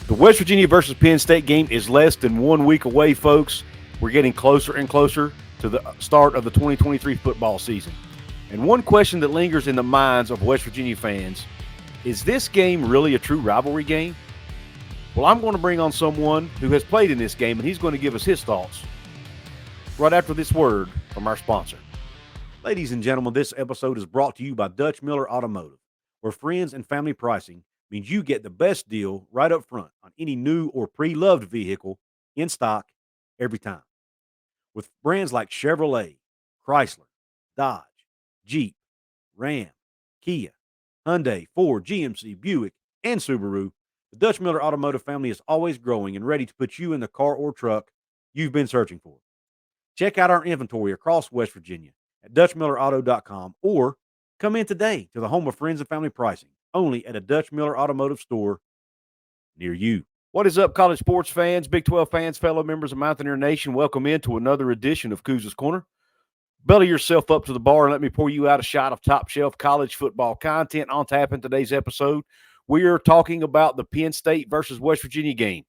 The West Virginia versus Penn State game is less than 1 week away, folks. We're getting closer and closer to the start of the 2023 football season. And one question that lingers in the minds of West Virginia fans, is this game really a true rivalry game? Well, I'm going to bring on someone who has played in this game, and he's going to give us his thoughts right after this word from our sponsor. Ladies and gentlemen, this episode is brought to you by Dutch Miller Automotive, where friends and family pricing means you get the best deal right up front on any new or pre-loved vehicle in stock every time. With brands like Chevrolet, Chrysler, Dodge, Jeep, Ram, Kia, Hyundai, Ford, GMC, Buick, and Subaru, the Dutch Miller Automotive family is always growing and ready to put you in the car or truck you've been searching for. Check out our inventory across West Virginia at DutchMillerAuto.com or come in today to the home of friends and family pricing, only at a Dutch Miller Automotive store near you. What is up, college sports fans, Big 12 fans, fellow members of Mountaineer Nation? Welcome into another edition of Couz's Corner. Belly yourself up to the bar and let me pour you out a shot of top-shelf college football content on tap in today's episode. We are talking about the Penn State versus West Virginia game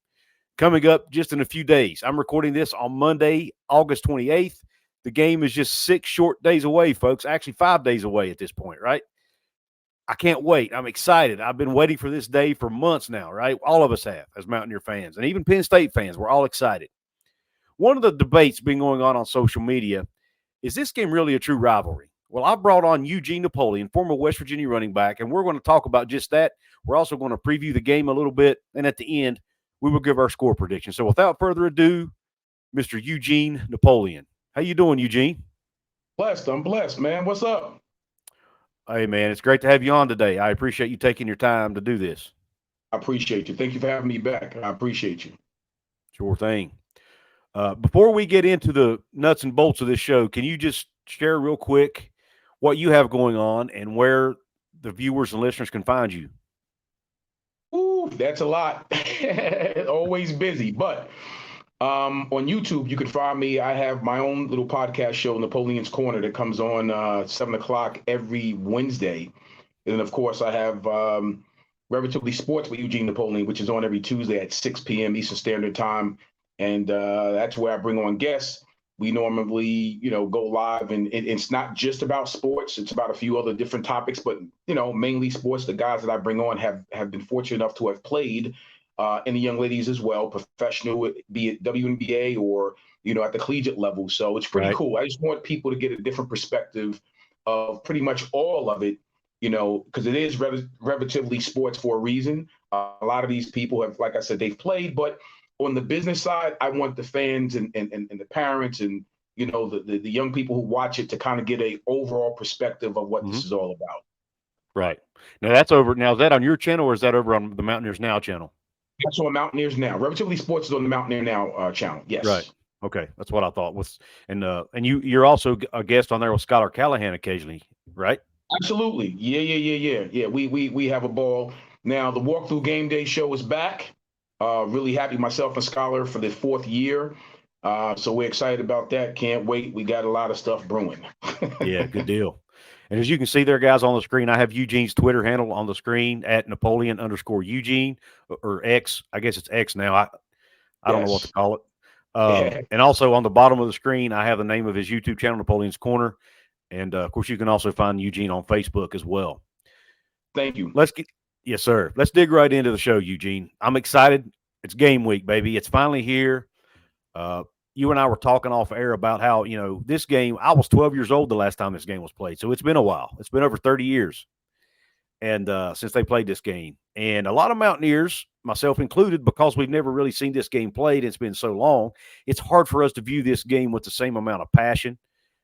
coming up just in a few days. I'm recording this on Monday, August 28th. The game is just 6 short days away, folks. Actually, 5 days away at this point, right? I can't wait. I'm excited. I've been waiting for this day for months now, right? All of us have as Mountaineer fans, and even Penn State fans. We're all excited. One of the debates been going on social media, is this game really a true rivalry? Well, I brought on Eugene Napoleon, former West Virginia running back, and we're going to talk about just that. We're also going to preview the game a little bit, and at the end, we will give our score prediction. So without further ado, Mr. Eugene Napoleon. How you doing, Eugene? Blessed. I'm blessed, man. What's up? Hey, man, it's great to have you on today. I appreciate you taking your time to do this. I appreciate you. Thank you for having me back. I appreciate you. Sure thing. Before we get into the nuts and bolts of this show, can you just share real quick what you have going on and where the viewers and listeners can find you? Ooh, that's a lot. Always busy. But on YouTube, you can find me. I have my own little podcast show, Napoleon's Corner, that comes on 7 o'clock every Wednesday. And then, of course, I have Relatively Sports with Eugene Napoleon, which is on every Tuesday at 6 p.m. Eastern Standard Time. And that's where I bring on guests. We normally, go live, and it's not just about sports. It's about a few other different topics, but, mainly sports. The guys that I bring on have been fortunate enough to have played, and the young ladies as well, professional, be it WNBA or, at the collegiate level. So it's pretty cool. I just want people to get a different perspective of pretty much all of it, because it is relatively sports for a reason. A lot of these people have, like I said, they've played, but on the business side, I want the fans and the parents and, the young people who watch it to kind of get a overall perspective of what this is all about. Right. Now that's over. Now, is that on your channel or is that over on the Mountaineers Now channel? That's on Mountaineers Now. Relatively Sports is on the Mountaineer Now channel. Yes. Right. Okay. That's what I thought. And you're also a guest on there with Skylar Callahan occasionally, right? Absolutely. Yeah. We have a ball. Now the Walkthrough Game Day show is back. Really happy myself and Scholar for the 4th year. So we're excited about that. Can't wait. We got a lot of stuff brewing. Yeah, good deal. And as you can see there, guys, on the screen, I have Eugene's Twitter handle on the screen at Napoleon_Eugene or X. I guess it's X now. I don't know what to call it. And also on the bottom of the screen, I have the name of his YouTube channel, Napoleon's Corner. And, of course, you can also find Eugene on Facebook as well. Thank you. Yes, sir. Let's dig right into the show, Eugene. I'm excited. It's game week, baby. It's finally here. You and I were talking off air about how, this game, I was 12 years old the last time this game was played. So it's been a while. It's been over 30 years and since they played this game. And a lot of Mountaineers, myself included, because we've never really seen this game played, it's been so long, it's hard for us to view this game with the same amount of passion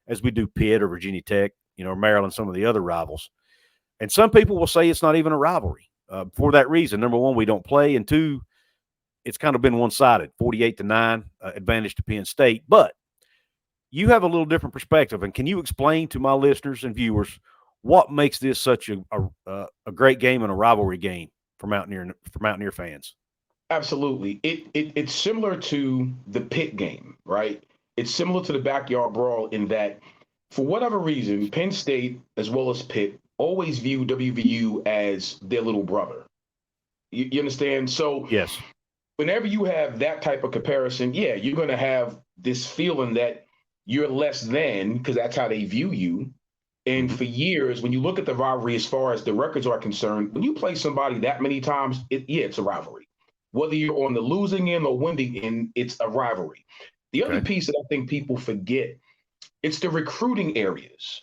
as we do Pitt or Virginia Tech, or Maryland, some of the other rivals. And some people will say it's not even a rivalry. For that reason, number one, we don't play, and two, it's kind of been one-sided, 48-9 advantage to Penn State. But you have a little different perspective, and can you explain to my listeners and viewers what makes this such a great game and a rivalry game for Mountaineer fans? Absolutely. It's similar to the Pitt game, right? It's similar to the backyard brawl in that, for whatever reason, Penn State as well as Pitt always view WVU as their little brother. You understand? So yes, whenever you have that type of comparison, yeah, you're going to have this feeling that you're less than, because that's how they view you. And for years, when you look at the rivalry as far as the records are concerned, when you play somebody that many times, it's a rivalry. Whether you're on the losing end or winning end, it's a rivalry. The other piece that I think people forget, it's the recruiting areas.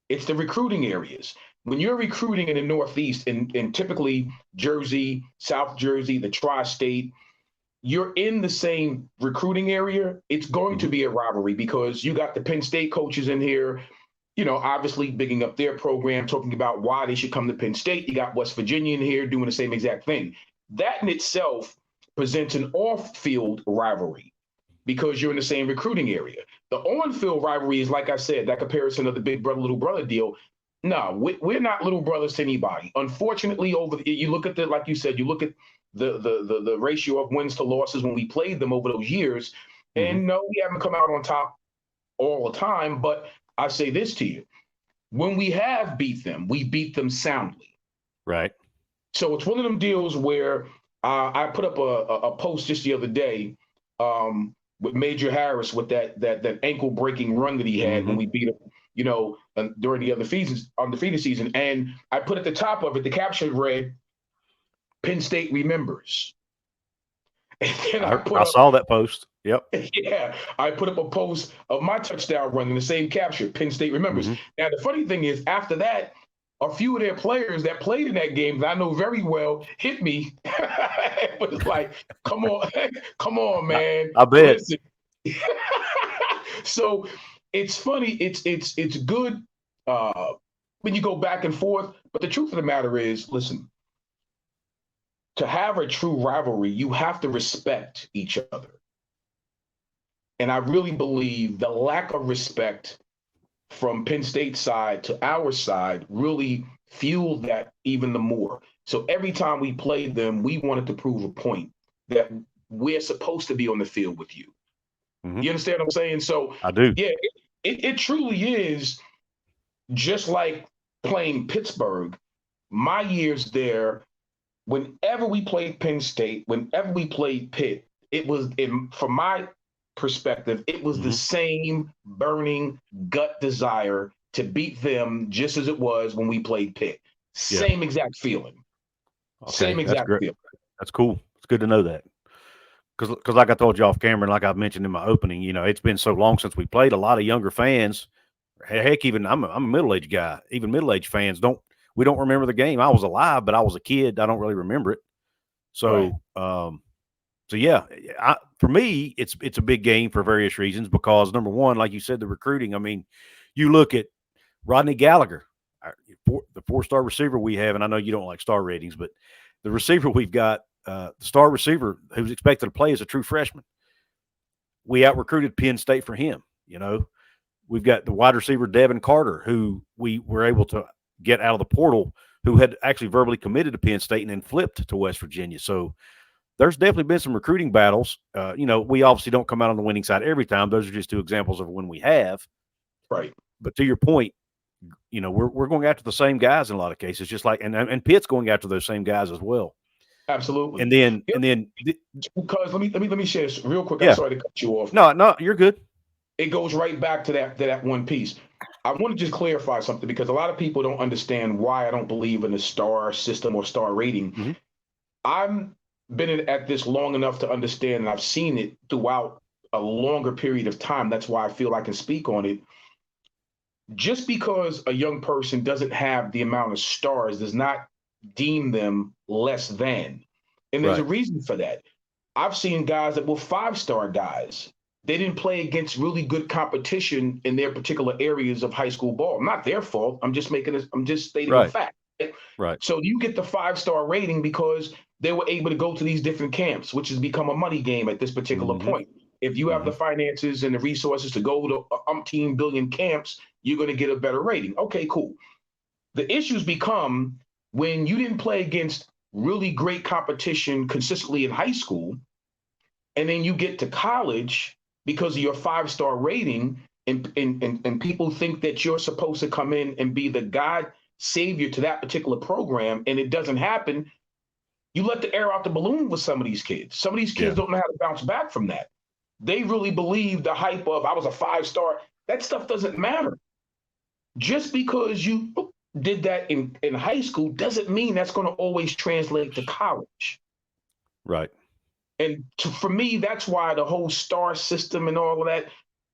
It's the recruiting areas. When you're recruiting in the Northeast, and typically Jersey, South Jersey, the tri-state, you're in the same recruiting area, it's going to be a rivalry because you got the Penn State coaches in here, obviously bigging up their program, talking about why they should come to Penn State. You got West Virginia in here doing the same exact thing. That in itself presents an off-field rivalry because you're in the same recruiting area. The on-field rivalry is, like I said, that comparison of the big brother, little brother deal. No, we're not little brothers to anybody. Unfortunately, you look at like you said, you look at the ratio of wins to losses when we played them over those years, and no, we haven't come out on top all the time. But I say this to you: when we have beat them, we beat them soundly. Right. So it's one of them deals where I put up a post just the other day with Major Harris with that ankle breaking run that he had when we beat him, during the undefeated season. And I put at the top of it, the caption read, "Penn State remembers." And then I saw that post. Yep. Yeah, I put up a post of my touchdown run in the same caption, "Penn State remembers." Now, the funny thing is, after that, a few of their players that played in that game that I know very well hit me. But it's like, come on, man. I bet. So it's funny. It's good when you go back and forth. But the truth of the matter is, listen, to have a true rivalry, you have to respect each other. And I really believe the lack of respect from Penn State's side to our side really fueled that even the more. So every time we played them, we wanted to prove a point that we're supposed to be on the field with you. You understand what I'm saying? So I do. Yeah, it truly is just like playing Pittsburgh. My years there, whenever we played Penn State, whenever we played Pitt, it was, from my perspective, it was the same burning gut desire to beat them just as it was when we played Pitt. Same exact feeling. Okay, same exact feeling. That's cool. It's good to know that. Because like I told you off camera, and like I've mentioned in my opening, it's been so long since we played. A lot of younger fans, heck, even I'm a middle-aged guy. Even middle-aged fans don't remember the game. I was alive, but I was a kid. I don't really remember it. So, So yeah, for me, it's a big game for various reasons because number one, like you said, the recruiting. I mean, you look at Rodney Gallagher, the 4-star receiver we have, and I know you don't like star ratings, but the receiver we've got, the star receiver who's expected to play as a true freshman. We out-recruited Penn State for him. We've got the wide receiver Devin Carter, who we were able to get out of the portal, who had actually verbally committed to Penn State and then flipped to West Virginia. So there's definitely been some recruiting battles. We obviously don't come out on the winning side every time. Those are just two examples of when we have. Right. But to your point, we're going after the same guys in a lot of cases, just like and Pitt's going after those same guys as well. Absolutely. And then because let me share this real quick. Yeah. I'm sorry to cut you off. No, you're good. It goes right back to that one piece. I want to just clarify something because a lot of people don't understand why I don't believe in the star system or star rating. I've been at this long enough to understand, and I've seen it throughout a longer period of time. That's why I feel I can speak on it. Just because a young person doesn't have the amount of stars does not deem them less than. And there's a reason for that. I've seen guys that were 5-star guys. They didn't play against really good competition in their particular areas of high school ball. Not their fault. I'm just stating a fact. Right. So you get the 5-star rating because they were able to go to these different camps, which has become a money game at this particular point. If you have the finances and the resources to go to umpteen billion camps, you're going to get a better rating. Okay, cool. The issues become when you didn't play against really great competition consistently in high school, and then you get to college because of your 5-star rating, and people think that you're supposed to come in and be the God savior to that particular program, and it doesn't happen. you let the air out the balloon with some of these kids. Some of these kids don't know how to bounce back from that. They really believe the hype of, I was a 5-star. That stuff doesn't matter. Just because you did that in high school doesn't mean that's going to always translate to college. Right. And for me, that's why the whole star system and all of that,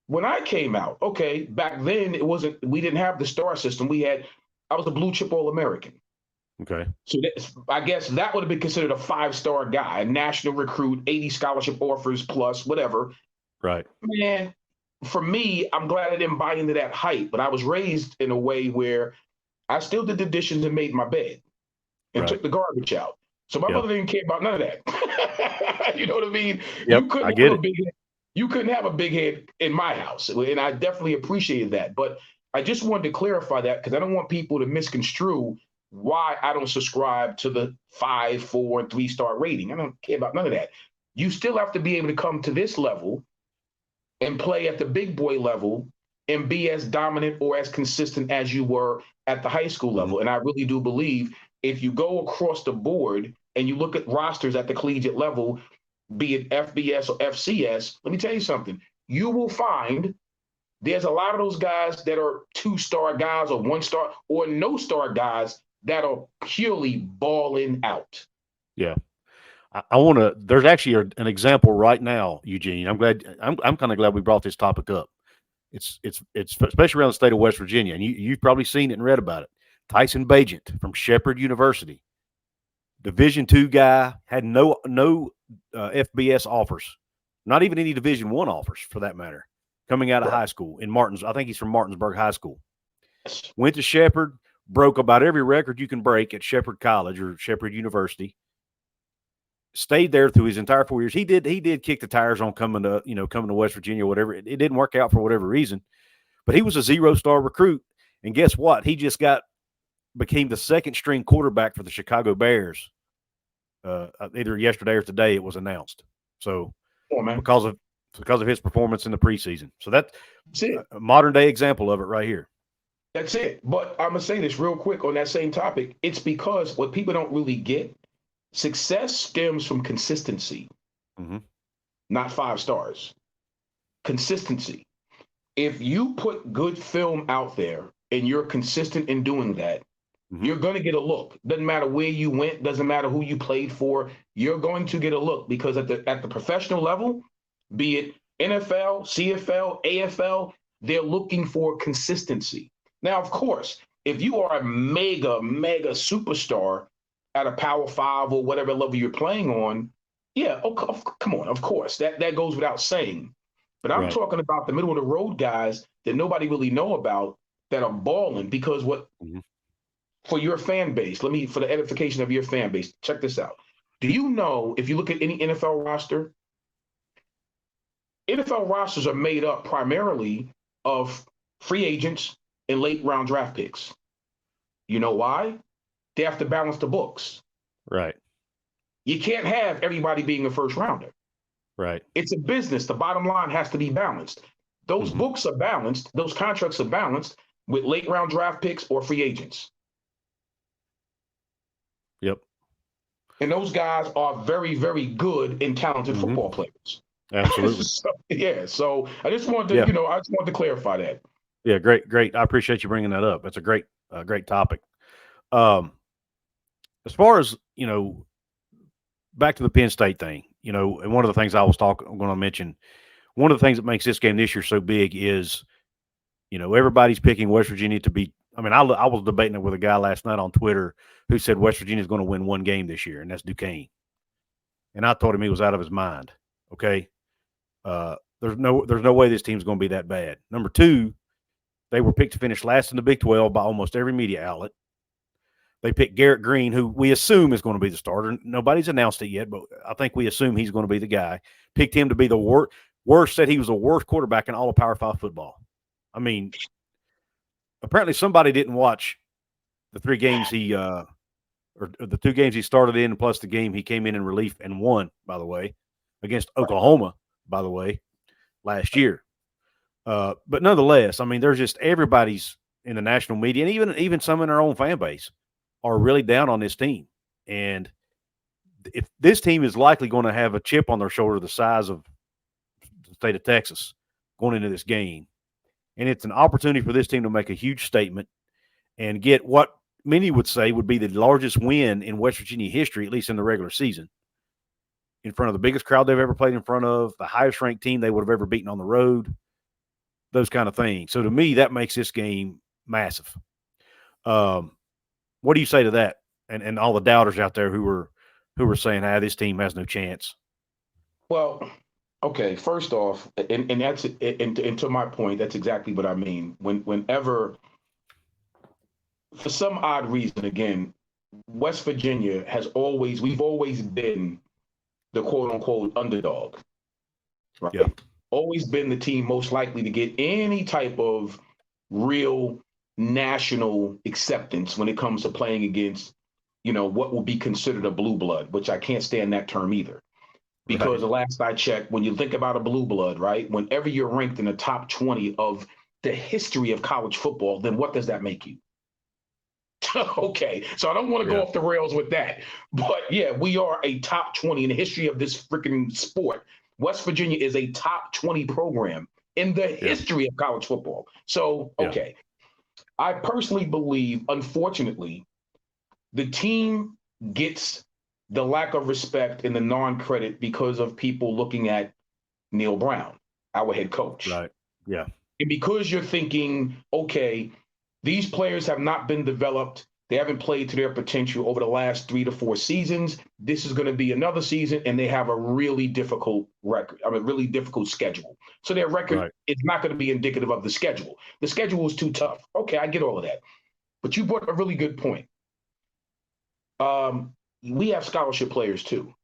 when I came out, okay, back then we didn't have the star system. I was a blue chip All-American. Okay. So I guess that would have been considered a 5-star guy, a national recruit, 80 scholarship offers plus, whatever. Right. Man, for me, I'm glad I didn't buy into that hype, but I was raised in a way where I still did the dishes and made my bed and took the garbage out. So my mother didn't care about none of that. You know what I mean? Yep, You couldn't have a big head in my house. And I definitely appreciated that. But I just wanted to clarify that because I don't want people to misconstrue why I don't subscribe to the 5, 4, and 3-star rating. I don't care about none of that. You still have to be able to come to this level and play at the big boy level and be as dominant or as consistent as you were at the high school level. And I really do believe if you go across the board and you look at rosters at the collegiate level, be it FBS or FCS, let me tell you something. You will find there's a lot of those guys that are 2-star guys or 1-star or no-star guys that are purely balling out. Yeah. I want to. There's actually an example right now, Eugene. I'm kind of glad we brought this topic up. It's especially around the state of West Virginia, and you've probably seen it and read about it. Tyson Bagent from Shepherd University, Division II guy, had no FBS offers, not even any Division I offers for that matter, coming out of high school in Martins. I think he's from Martinsburg High School. Went to Shepherd, broke about every record you can break at Shepherd College or Shepherd University. Stayed there through his entire 4 years. He did kick the tires on coming to West Virginia, whatever. It didn't work out for whatever reason, but he was a 0-star recruit. And guess what? He just became the second string quarterback for the Chicago Bears. Either yesterday or today it was announced. So because of his performance in the preseason. So that's a modern day example of it right here. That's it. But I'm gonna say this real quick on that same topic. It's because what people don't really get, success stems from consistency, not 5 stars. Consistency. If you put good film out there and you're consistent in doing that, you're going to get a look. Doesn't matter where you went, doesn't matter who you played for, you're going to get a look because at the professional level, be it NFL, CFL, AFL, they're looking for consistency. Now, of course, if you are a mega superstar at a Power 5 or whatever level you're playing on, come on, of course, that goes without saying. But I'm talking about the middle of the road guys that nobody really know about that are balling because for your fan base, for the edification of your fan base, check this out. Do you know, if you look at any NFL roster, NFL rosters are made up primarily of free agents and late round draft picks. You know why? They have to balance the books. Right. You can't have everybody being a first rounder. Right. It's a business. The bottom line has to be balanced. Those books are balanced. Those contracts are balanced with late round draft picks or free agents. Yep. And those guys are very, very good and talented football players. Absolutely. So I just wanted to, clarify that. Yeah, great. I appreciate you bringing that up. That's a great topic. As far as, back to the Penn State thing, and one of the things I'm going to mention, one of the things that makes this game this year so big is, everybody's picking West Virginia to be. I mean, I was debating it with a guy last night on Twitter who said West Virginia is going to win one game this year, and that's Duquesne. And I told him he was out of his mind. Okay, there's no way this team's going to be that bad. Number two, they were picked to finish last in the Big 12 by almost every media outlet. They picked Garrett Green, who we assume is going to be the starter. Nobody's announced it yet, but I think we assume he's going to be the guy. Picked him to be the worst, said he was the worst quarterback in all of Power 5 football. I mean, apparently somebody didn't watch the 3 games or the 2 games he started in, plus the game he came in relief and won, by the way, against Oklahoma, by the way, last year. But nonetheless, I mean, there's just everybody's in the national media, and even some in our own fan base are really down on this team. And if this team is likely going to have a chip on their shoulder the size of the state of Texas going into this game. And it's an opportunity for this team to make a huge statement and get what many would say would be the largest win in West Virginia history, at least in the regular season, in front of the biggest crowd they've ever played in front of, the highest ranked team they would have ever beaten on the road, those kind of things. So to me, that makes this game massive. What do you say to that? And all the doubters out there who were saying, this team has no chance. Well, okay, first off, and that's and to my point, that's exactly what I mean. Whenever, for some odd reason, again, West Virginia we've always been the quote unquote underdog, right? Yeah. Always been the team most likely to get any type of real national acceptance when it comes to playing against, what will be considered a blue blood, which I can't stand that term either. Because the last I checked, when you think about a blue blood, right, whenever you're ranked in the top 20 of the history of college football, then what does that make you? Okay, so I don't want to go off the rails with that. But yeah, we are a top 20 in the history of this freaking sport. West Virginia is a top 20 program in the history of college football. So, okay. I personally believe, unfortunately, the team gets the lack of respect and the non-credit because of people looking at Neal Brown, our head coach. Right. Yeah. And because you're thinking, okay, these players have not been developed. They haven't played to their potential over the last 3 to 4 seasons. This is going to be another season, and they have a really difficult record, really difficult schedule. So their record is not going to be indicative of the schedule. The schedule is too tough. Okay, I get all of that. But you brought a really good point. We have scholarship players too.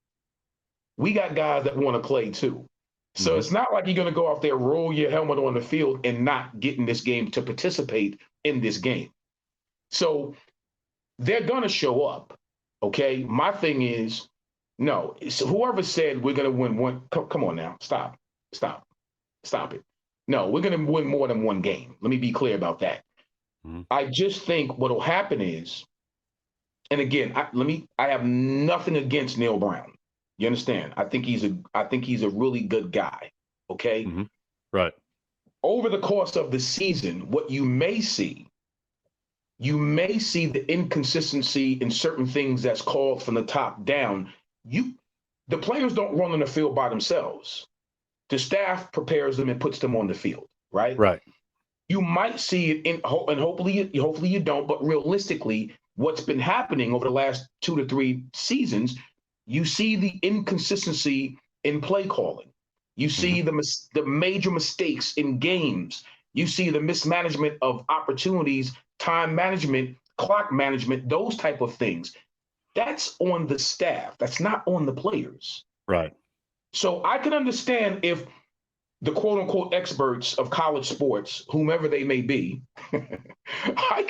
We got guys that want to play too. So it's not like you're going to go out there, roll your helmet on the field and not get in this game to participate in this game. So they're going to show up. Okay. My thing is, no, whoever said we're going to win one, come on now, stop it. No, we're going to win more than one game. Let me be clear about that. I just think what will happen is, and again, I have nothing against Neal Brown. You understand? I think he's a really good guy. Okay. Right. Over the course of the season, what you may see the inconsistency in certain things that's called from the top down. The players don't run on the field by themselves. The staff prepares them and puts them on the field. Right. Right. You might see it and hopefully you don't, but realistically, what's been happening over the last 2 to 3 seasons, you see the inconsistency in play calling. You see the major mistakes in games. You see the mismanagement of opportunities, time management, clock management, those type of things. That's on the staff. That's not on the players. Right. So I can understand if the quote unquote experts of college sports, whomever they may be, I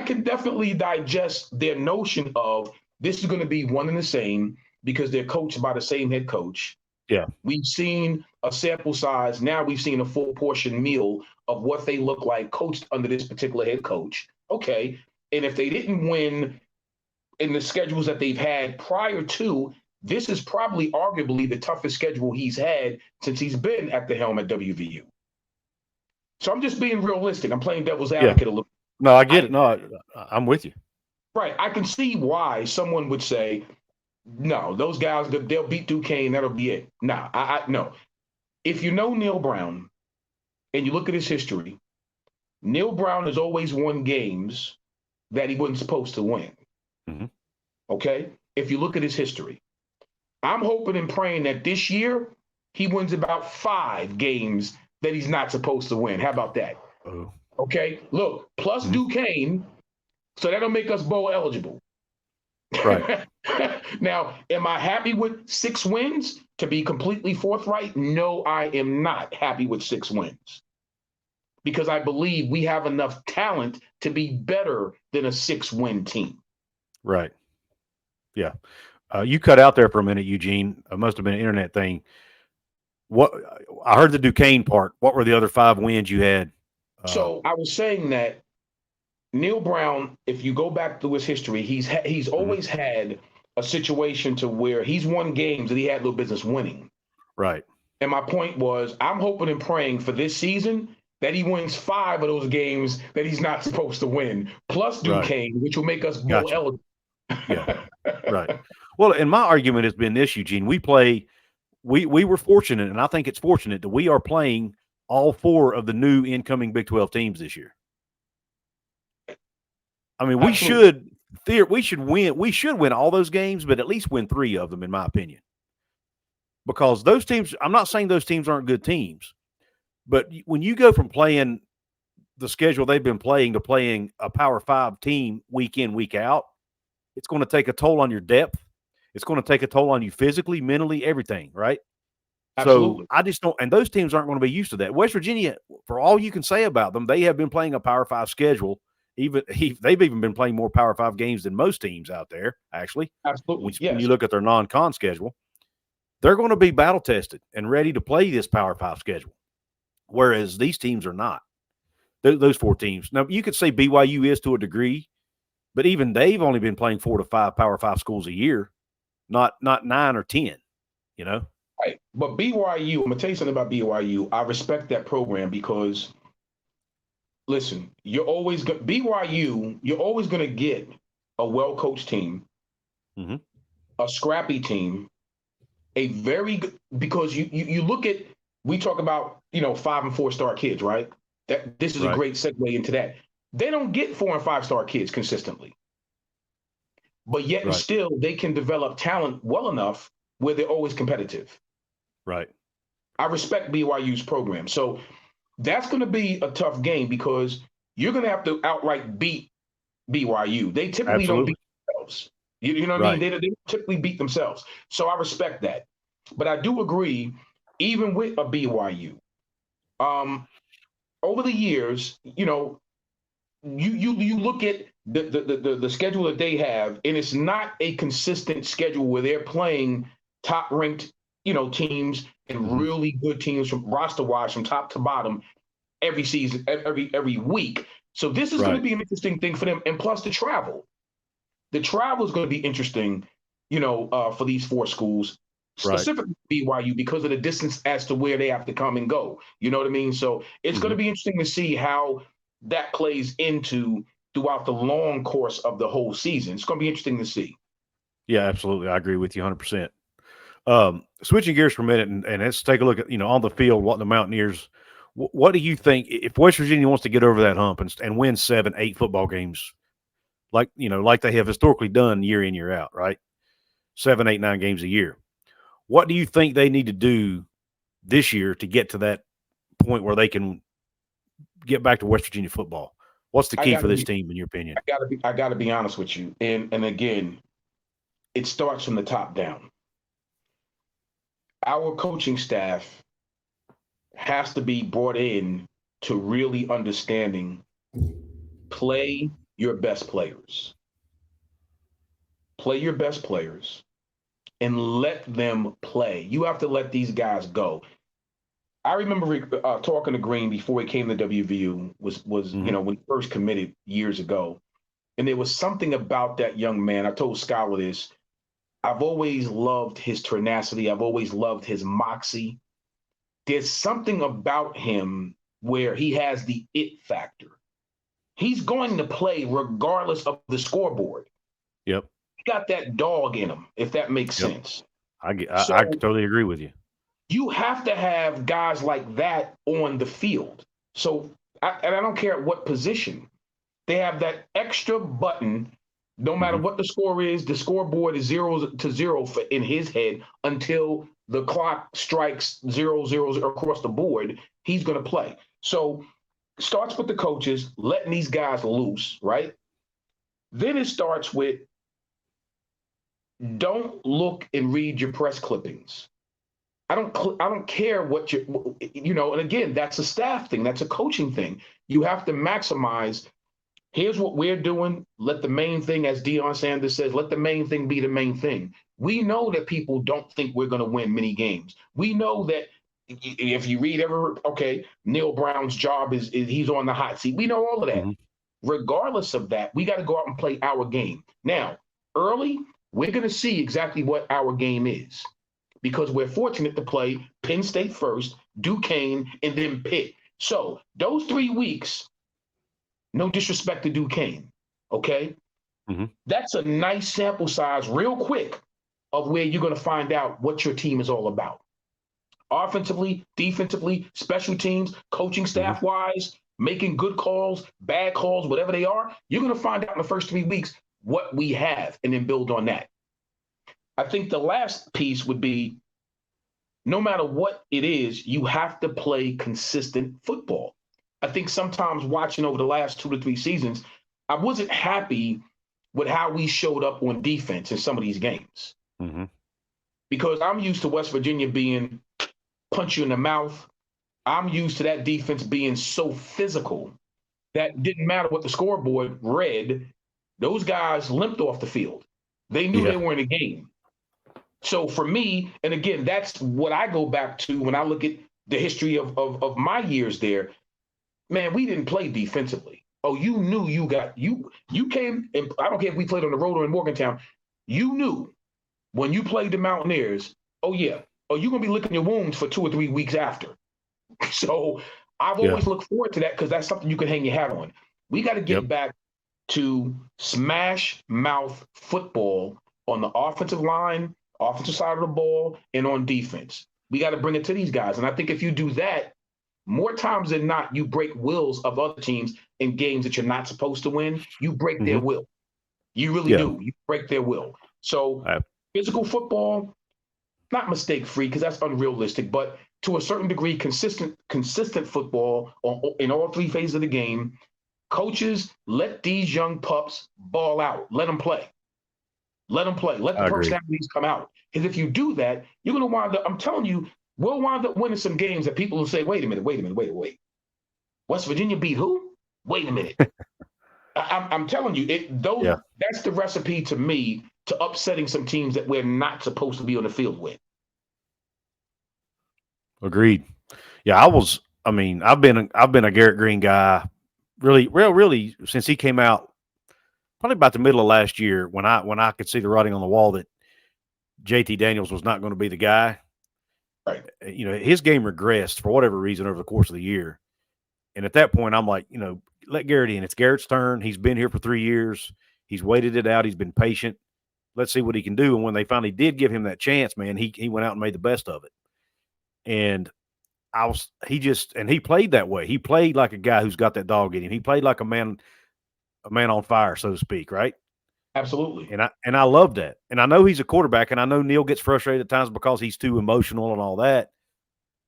can definitely digest their notion of this is going to be one and the same because they're coached by the same head coach. Yeah. We've seen a sample size. Now we've seen a full portion meal of what they look like coached under this particular head coach. Okay. And if they didn't win in the schedules that they've had prior to, this is probably arguably the toughest schedule he's had since he's been at the helm at WVU. So I'm just being realistic. I'm playing devil's advocate a little. No, I get it. No, I'm with you. Right. I can see why someone would say, no, those guys, they'll beat Duquesne. That'll be it. No, no. If you know Neal Brown and you look at his history, Neal Brown has always won games that he wasn't supposed to win. Okay. If you look at his history, I'm hoping and praying that this year he wins about 5 games that he's not supposed to win. How about that? Okay. Look, plus Duquesne, so that'll make us bowl eligible. Right. Now, am I happy with 6 wins? To be completely forthright, no, I am not happy with 6 wins. Because I believe we have enough talent to be better than a 6-win team. Right. Yeah. You cut out there for a minute, Eugene. It must have been an internet thing. What I heard the Duquesne part. What were the other 5 wins you had? So I was saying that Neal Brown, if you go back to his history, he's always had a situation to where he's won games that he had no business winning. Right. And my point was, I'm hoping and praying for this season that he wins 5 of those games that he's not supposed to win, plus Duquesne, which will make us bowl eligible. Yeah, right. Well, and my argument has been this, Eugene. We were fortunate, and I think it's fortunate that we are playing all 4 of the new incoming Big 12 teams this year. I mean, we should win. We should win all those games, but at least win 3 of them, in my opinion. Because those teams, I'm not saying those teams aren't good teams, but when you go from playing the schedule they've been playing to playing a Power 5 team week in, week out, it's going to take a toll on your depth. It's going to take a toll on you physically, mentally, everything, right? Absolutely. So I just don't – and those teams aren't going to be used to that. West Virginia, for all you can say about them, they have been playing a Power 5 schedule. They've even been playing more Power 5 games than most teams out there, actually. Absolutely, When you look at their non-con schedule. They're going to be battle tested and ready to play this Power 5 schedule, whereas these teams are not. Those 4 teams. Now, you could say BYU is to a degree, but even they've only been playing 4 to 5 Power 5 schools a year, not 9 or 10, you know? Right. But BYU, I'm going to tell you something about BYU. I respect that program because, listen, you're always going to get a well-coached team, a scrappy team, a very good, because you look at, we talk about, 5 and 4 star kids, right? This is a great segue into that. They don't get 4 and 5 star kids consistently, but yet and still they can develop talent well enough where they're always competitive. Right. I respect BYU's program. So that's going to be a tough game because you're going to have to outright beat BYU. They typically don't beat themselves. You know what I mean? They typically beat themselves. So I respect that. But I do agree, even with a BYU, over the years, you look at the schedule that they have, and it's not a consistent schedule where they're playing top-ranked, teams and really good teams from roster-wise, from top to bottom, every season, every week. So this is going to be an interesting thing for them, and plus the travel. The travel is going to be interesting, for these 4 schools, specifically BYU, because of the distance as to where they have to come and go. You know what I mean? So it's going to be interesting to see how that plays into throughout the long course of the whole season. It's going to be interesting to see. Yeah, absolutely. I agree with you 100%. Switching gears for a minute, and let's take a look at, on the field, what the Mountaineers, what do you think, if West Virginia wants to get over that hump and win 7, 8 football games, like they have historically done year in, year out, right? 7, 8, 9 games a year. What do you think they need to do this year to get to that point where they can get back to West Virginia football? What's the key for this team, in your opinion? I got to be honest with you. And again, it starts from the top down. Our coaching staff has to be brought in to really understanding play your best players. Play your best players and let them play. You have to let these guys go. I remember talking to Green before he came to WVU, was when he first committed years ago. And there was something about that young man. I told Scholar this. I've always loved his tenacity. I've always loved his moxie. There's something about him where he has the it factor. He's going to play regardless of the scoreboard. Yep. He got that dog in him, if that makes sense. I totally agree with you. You have to have guys like that on the field. So, I don't care at what position. They have that extra button. No matter what the score is, the scoreboard is 0-0 in his head until the clock strikes 0-0 across the board. He's going to play. So starts with the coaches, letting these guys loose, right? Then it starts with don't look and read your press clippings. I don't care what and again, that's a staff thing. That's a coaching thing. You have to maximize. Here's what we're doing. Let the main thing, as Deion Sanders says, let the main thing be the main thing. We know that people don't think we're going to win many games. We know that if you read Neal Brown's job is he's on the hot seat. We know all of that. Regardless of that, we got to go out and play our game. Now, early, we're going to see exactly what our game is because we're fortunate to play Penn State first, Duquesne, and then Pitt. So those 3 weeks, no disrespect to Duquesne, okay? Mm-hmm. That's a nice sample size real quick of where you're going to find out what your team is all about. Offensively, defensively, special teams, coaching staff wise, making good calls, bad calls, whatever they are, you're going to find out in the first 3 weeks what we have and then build on that. I think the last piece would be no matter what it is, you have to play consistent football. I think sometimes watching over the last 2 to 3 seasons, I wasn't happy with how we showed up on defense in some of these games. Because I'm used to West Virginia being punch you in the mouth. I'm used to that defense being so physical that didn't matter what the scoreboard read. Those guys limped off the field. They knew they were in a game. So for me, and again, that's what I go back to when I look at the history of my years there. Man, we didn't play defensively. Oh, you knew you came, and I don't care if we played on the road or in Morgantown, you knew when you played the Mountaineers, oh yeah, you're going to be licking your wounds for 2 or 3 weeks after. So I've always looked forward to that because that's something you can hang your hat on. We got to get back to smash mouth football on the offensive line, offensive side of the ball, and on defense. We got to bring it to these guys. And I think if you do that, more times than not, you break wills of other teams in games that you're not supposed to win. You break their will. You really do. You break their will. So physical football, not mistake-free because that's unrealistic, but to a certain degree, consistent football in all 3 phases of the game. Coaches, let these young pups ball out. Let them play. Let them play. Let the personalities come out. Because if you do that, you're going to wind up, I'm telling you, we'll wind up winning some games that people will say, wait a minute. West Virginia beat who? Wait a minute. I'm telling you, that's the recipe to me to upsetting some teams that we're not supposed to be on the field with. Agreed. Yeah, I've been a Garrett Green guy really since he came out probably about the middle of last year when I could see the writing on the wall that JT Daniels was not going to be the guy. Right. His game regressed for whatever reason over the course of the year. And at that point, I'm like, let Garrett in. It's Garrett's turn. He's been here for 3 years. He's waited it out. He's been patient. Let's see what he can do. And when they finally did give him that chance, man, he went out and made the best of it. And he played that way. He played like a guy who's got that dog in him. He played like a man on fire, so to speak, right? Absolutely. And I love that. And I know he's a quarterback, and I know Neal gets frustrated at times because he's too emotional and all that.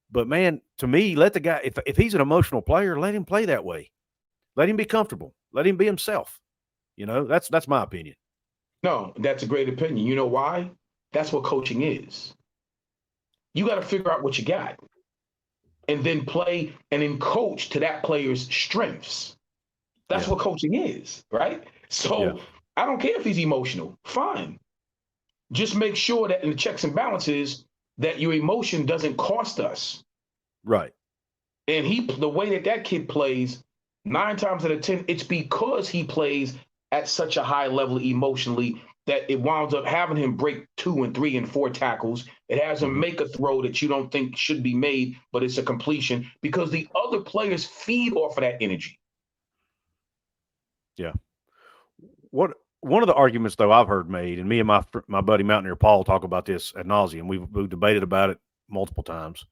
But man, to me, let the guy, if he's an emotional player, let him play that way. Let him be comfortable. Let him be himself. That's my opinion. No, that's a great opinion. You know why? That's what coaching is. You got to figure out what you got and then play and then coach to that player's strengths. That's what coaching is, right? So I don't care if he's emotional. Fine. Just make sure that in the checks and balances that your emotion doesn't cost us. Right. And the way that kid plays, 9 times out of 10, it's because he plays at such a high level emotionally that it winds up having him break 2 and 3 and 4 tackles. It has him make a throw that you don't think should be made, but it's a completion because the other players feed off of that energy. Yeah. One of the arguments, though, I've heard made, and me and my buddy Mountaineer Paul talk about this ad nauseum, we've debated about it multiple times,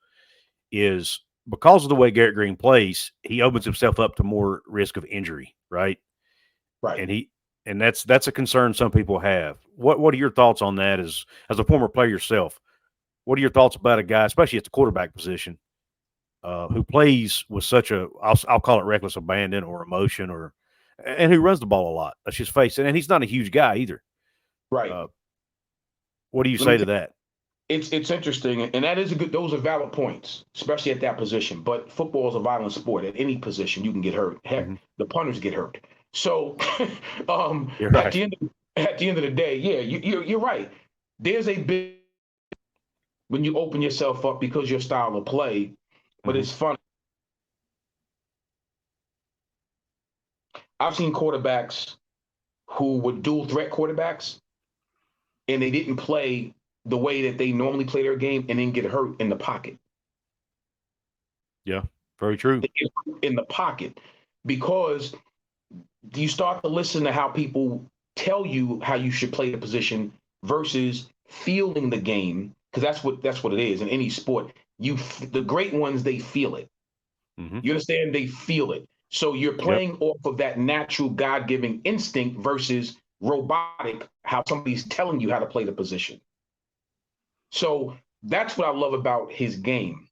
is because of the way Garrett Green plays, he opens himself up to more risk of injury, right? Right. And that's a concern some people have. What are your thoughts on that as a former player yourself? What are your thoughts about a guy, especially at the quarterback position, who plays with such I'll call it reckless abandon or emotion and who runs the ball a lot? Let's just face it. And he's not a huge guy either. Right. What do you say to that? It's interesting, and that is those are valid points, especially at that position. But football is a violent sport. At any position, you can get hurt. Heck, the punters get hurt. So, right. at the end of the day, you're right. There's a big when you open yourself up because your style of play, but it's funny. I've seen quarterbacks who were dual threat quarterbacks and they didn't play the way that they normally play their game and then get hurt in the pocket. Yeah, very true. They get hurt in the pocket because you start to listen to how people tell you how you should play the position versus feeling the game, because that's what it is in any sport. The great ones, they feel it. Mm-hmm. You understand? They feel it. So you're playing off of that natural God-given instinct versus robotic, how somebody's telling you how to play the position. So that's what I love about his game.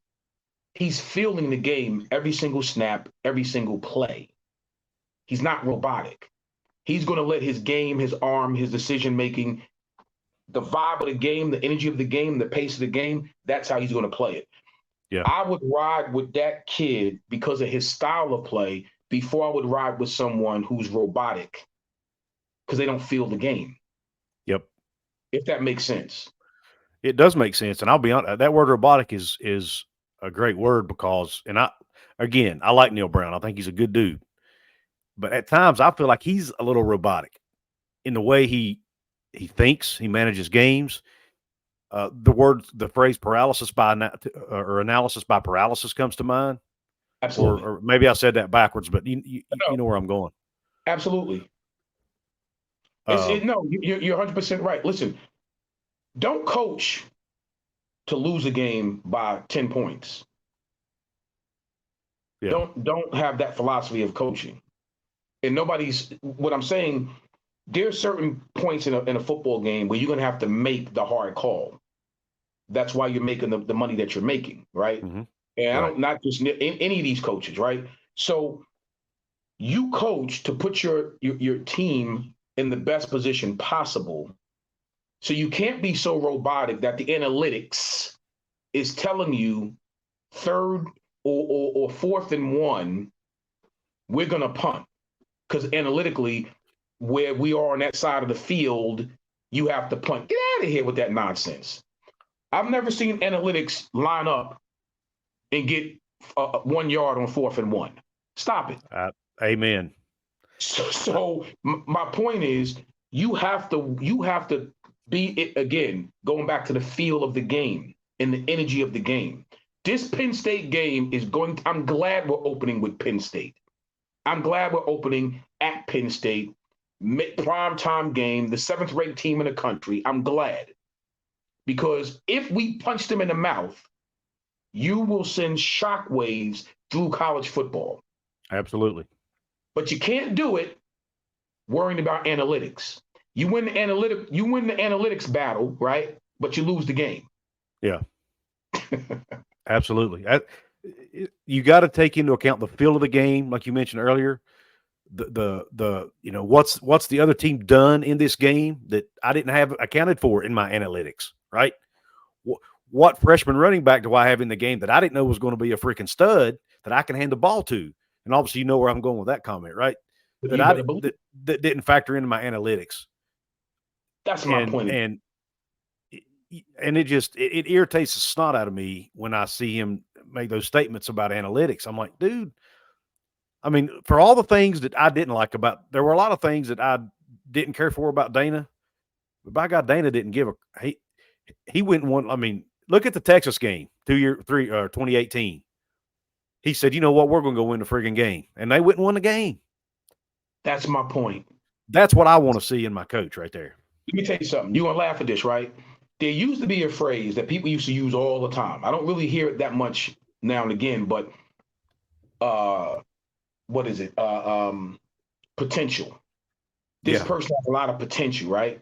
He's feeling the game every single snap, every single play. He's not robotic. He's going to let his game, his arm, his decision-making, the vibe of the game, the energy of the game, the pace of the game, that's how he's going to play it. Yeah. I would ride with that kid because of his style of play before I would ride with someone who's robotic because they don't feel the game. Yep. If that makes sense. It does make sense. And I'll be honest, that word robotic is a great word because, and I like Neal Brown. I think he's a good dude. But at times I feel like he's a little robotic in the way he thinks, he manages games. The phrase paralysis or analysis by paralysis comes to mind. Absolutely. Or maybe I said that backwards, but you know where I'm going. Absolutely. No, you're 100% right. Listen, don't coach to lose a game by 10 points. Yeah. Don't have that philosophy of coaching. And what I'm saying, there's certain points in a football game where you're going to have to make the hard call. That's why you're making the money that you're making, right? Mm-hmm. And I don't, not just in any of these coaches, right? So you coach to put your team in the best position possible. So you can't be so robotic that the analytics is telling you 3rd or 4th and 1, we're going to punt. Because analytically, where we are on that side of the field, you have to punt. Get out of here with that nonsense. I've never seen analytics line up and get 1 yard on 4th and 1. Stop it. Amen. So my point is, you have to be it again, going back to the feel of the game and the energy of the game. This Penn State game I'm glad we're opening with Penn State. I'm glad we're opening at Penn State, primetime game, the 7th-ranked team in the country. I'm glad. Because if we punch them in the mouth, you will send shockwaves through college football. Absolutely. But you can't do it worrying about analytics. You win the analytics battle, right? But you lose the game. Yeah. Absolutely. You got to take into account the feel of the game, like you mentioned earlier. What's the other team done in this game that I didn't have accounted for in my analytics, right? What freshman running back do I have in the game that I didn't know was going to be a freaking stud that I can hand the ball to? And obviously, you know where I'm going with that comment, right? That didn't factor into my analytics. That's my point. And it irritates the snot out of me when I see him make those statements about analytics. I'm like, dude, I mean, for all the things that I didn't like there were a lot of things that I didn't care for about Dana, but by God, Dana didn't give he went one. I mean, look at the Texas game, 2018. He said, you know what, we're going to go win the friggin' game. And they went and won the game. That's my point. That's what I want to see in my coach right there. Let me tell you something. You're going to laugh at this, right? There used to be a phrase that people used to use all the time. I don't really hear it that much now and again, but what is it? Potential. This person has a lot of potential, right?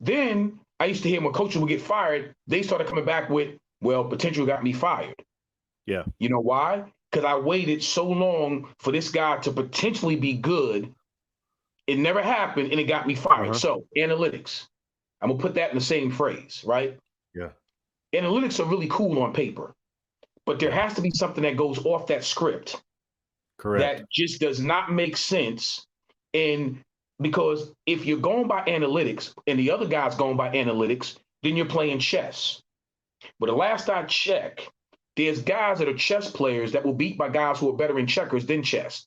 Then I used to hear when coaches would get fired, they started coming back with, well, potential got me fired. Yeah. You know why? Because I waited so long for this guy to potentially be good. It never happened, and it got me fired. So analytics. I'm going to put that in the same phrase, right? Yeah. Analytics are really cool on paper, but there has to be something that goes off that script. Correct. That just does not make sense. And because if you're going by analytics and the other guy's going by analytics, then you're playing chess. But the last I checked, there's guys that are chess players that will beat by guys who are better in checkers than chess.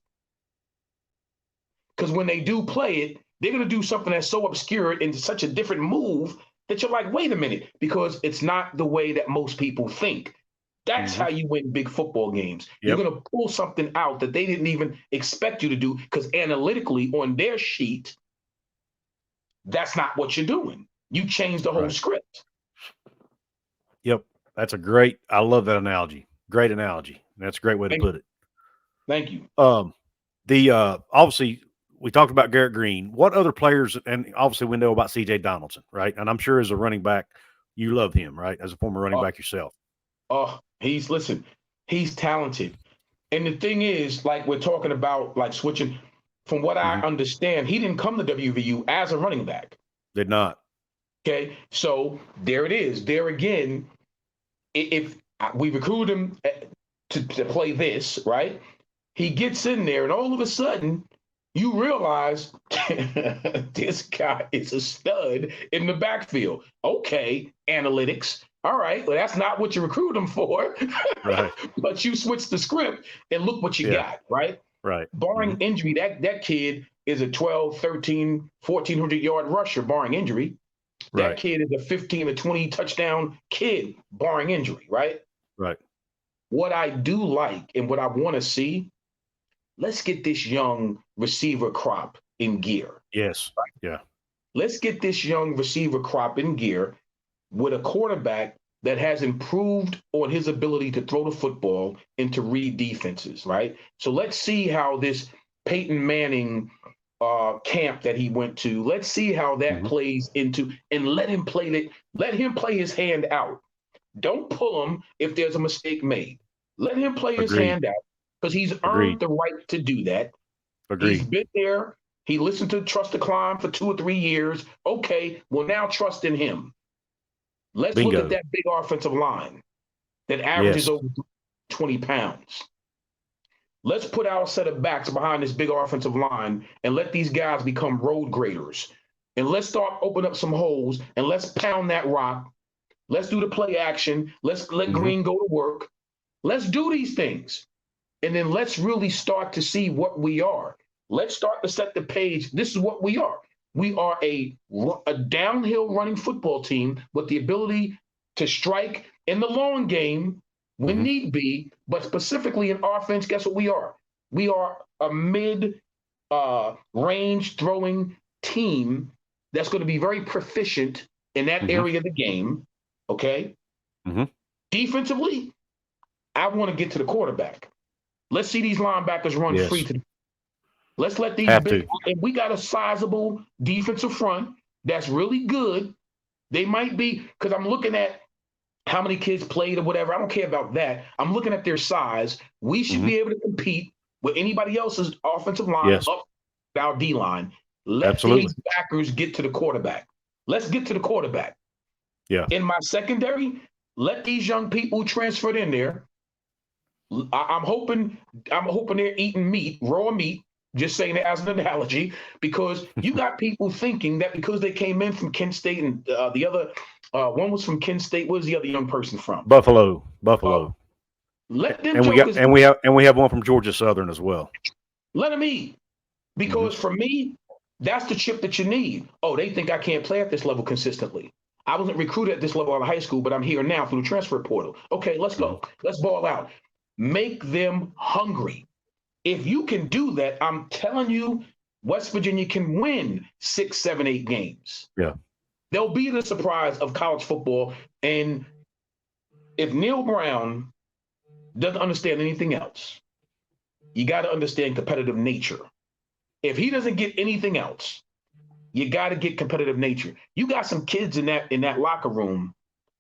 Because when they do play it, they're going to do something that's so obscure and such a different move that you're like, wait a minute, because it's not the way that most people think. That's how you win big football games. You're going to pull something out that they didn't even expect you to do because analytically on their sheet, that's not what you're doing. You changed the whole script. Yep. That's I love that analogy. Great analogy. That's a great way to put it. Thank you. Obviously we talked about Garrett Green. What other players, and obviously we know about CJ Donaldson, right? And I'm sure as a running back, you love him, right? As a former running back yourself. Oh, he's talented. And the thing is, like we're talking about, like switching, from what I understand, he didn't come to WVU as a running back. Did not. Okay, so there it is. There again, if we recruit him to play this, right? He gets in there, and all of a sudden, you realize this guy is a stud in the backfield. Okay, analytics. All right, well, that's not what you recruit him for. Right. But you switch the script and look what you got, right? Right. Barring injury, that kid is a 12, 13, 1,400-yard rusher, barring injury. That kid is a 15 to 20 touchdown kid, barring injury, right? Right. What I do like and what I want to see, let's get this young receiver crop in gear. Yes. Right? Yeah. Let's get this young receiver crop in gear with a quarterback that has improved on his ability to throw the football and to read defenses, right? So let's see how this Peyton Manning camp that he went to, let's see how that plays into, and let him play his hand out. Don't pull him if there's a mistake made. Let him play his hand out because he's earned the right to do that. He's been there. He listened to Trust to Climb for 2 or 3 years. Okay, well, now trust in him. Let's look at that big offensive line that averages over 20 pounds. Let's put our set of backs behind this big offensive line and let these guys become road graders. And let's start opening up some holes and let's pound that rock. Let's do the play action. Let's let Green go to work. Let's do these things. And then let's really start to see what we are. Let's start to set the page. This is what we are. We are a downhill running football team with the ability to strike in the long game when need be, but specifically in offense, guess what we are? We are a mid-range throwing team that's going to be very proficient in that area of the game, okay? Defensively, I want to get to the quarterback. Let's see these linebackers run free to the Let's let these and we got a sizable defensive front that's really good. They might be, because I'm looking at how many kids played or whatever. I don't care about that. I'm looking at their size. We should be able to compete with anybody else's offensive line up our D line. Let these backers get to the quarterback. Let's get to the quarterback. Yeah. In my secondary, let these young people transferred in there. I'm hoping they're eating meat, raw meat. Just saying it as an analogy, because you got people thinking that because they came in from Kent State and the other one was from Kent State. Where's the other young person from? Buffalo. Let them and we have one from Georgia Southern as well. Let them eat, because for me, that's the chip that you need. Oh, they think I can't play at this level consistently. I wasn't recruited at this level out of high school, but I'm here now through the transfer portal. Okay, let's go. Let's ball out. Make them hungry. If you can do that, I'm telling you, West Virginia can win 6, 7, 8 games. Yeah. They'll be the surprise of college football. And if Neal Brown doesn't understand anything else, you got to understand competitive nature. If he doesn't get anything else, you got to get competitive nature. You got some kids in that locker room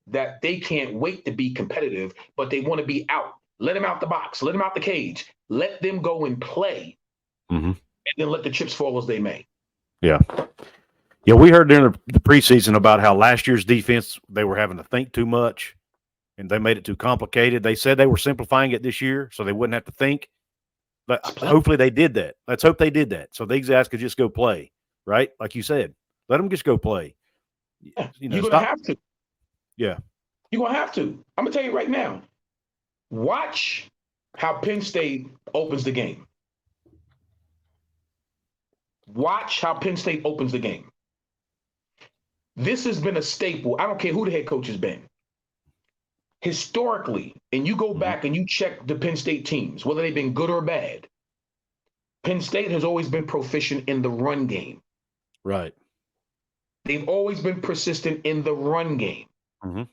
that they can't wait to be competitive, but they want to be out. Let them out the box. Let them out the cage. Let them go and play, and then let the chips fall as they may. Yeah. Yeah, we heard during the preseason about how last year's defense, they were having to think too much, and they made it too complicated. They said they were simplifying it this year so they wouldn't have to think. But hopefully they did that. Let's hope they did that so these guys could just go play, right? Like you said, let them just go play. Yeah, you're going to have to. Yeah. You're going to have to. I'm going to tell you right now. Watch how Penn State opens the game. Watch how Penn State opens the game. This has been a staple. I don't care who the head coach has been. Historically, and you go back and you check the Penn State teams, whether they've been good or bad, Penn State has always been proficient in the run game. Right. They've always been persistent in the run game. Mm-hmm.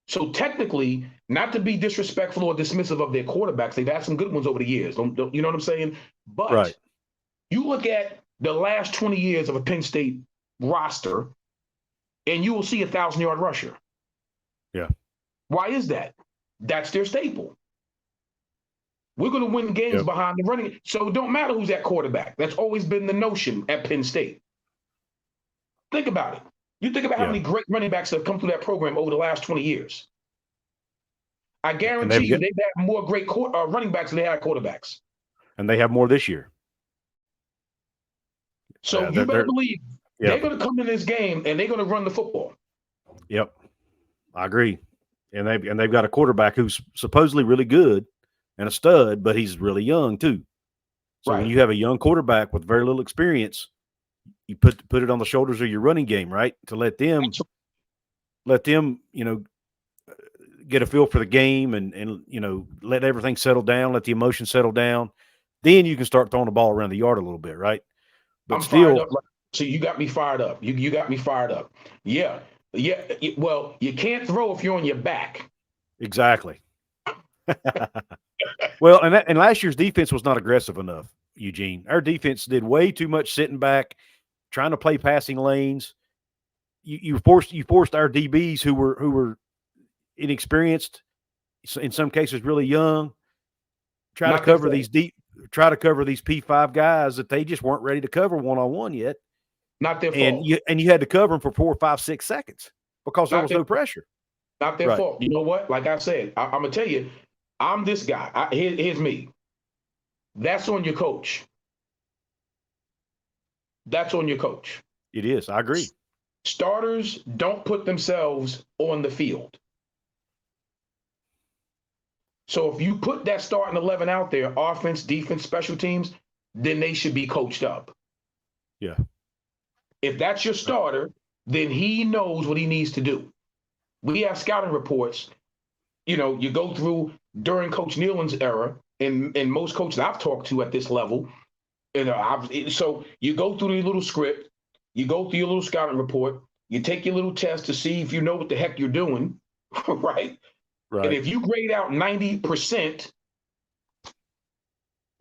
So technically, not to be disrespectful or dismissive of their quarterbacks, they've had some good ones over the years. You know what I'm saying? But you look at the last 20 years of a Penn State roster, and you will see a 1,000-yard rusher. Yeah. Why is that? That's their staple. We're going to win games behind the running. So it don't matter who's at quarterback. That's always been the notion at Penn State. Think about it. You think about how many great running backs have come through that program over the last 20 years. I guarantee you they've had more great running backs than they had quarterbacks. And they have more this year. So you better believe they're going to come in this game and they're going to run the football. Yep. I agree. And they've got a quarterback who's supposedly really good and a stud, but he's really young too. So when you have a young quarterback with very little experience, you put it on the shoulders of your running game, right? To let them, get a feel for the game and let everything settle down, let the emotion settle down. Then you can start throwing the ball around the yard a little bit, right? But I'm fired up. So you got me fired up. You got me fired up. Yeah. Yeah. Well, you can't throw if you're on your back. Exactly. Well, and last year's defense was not aggressive enough, Eugene. Our defense did way too much sitting back, trying to play passing lanes. You forced our DBs who were inexperienced, in some cases really young, try to cover these P5 guys that they just weren't ready to cover one-on-one yet. Not their fault. And you had to cover them for 4, 5, 6 seconds because there was no pressure. Not their fault. You know what? Like I said, I'm going to tell you, I'm this guy. Here's me. That's on your coach. That's on your coach. It is. I agree. Starters don't put themselves on the field. So if you put that starting 11 out there, offense, defense, special teams, then they should be coached up. Yeah. If that's your starter, then he knows what he needs to do. We have scouting reports. You go through during Coach Nehlen's era, and most coaches I've talked to at this level, so you go through your little script, you go through your little scouting report, you take your little test to see if you know what the heck you're doing, right? And if you grade out 90%,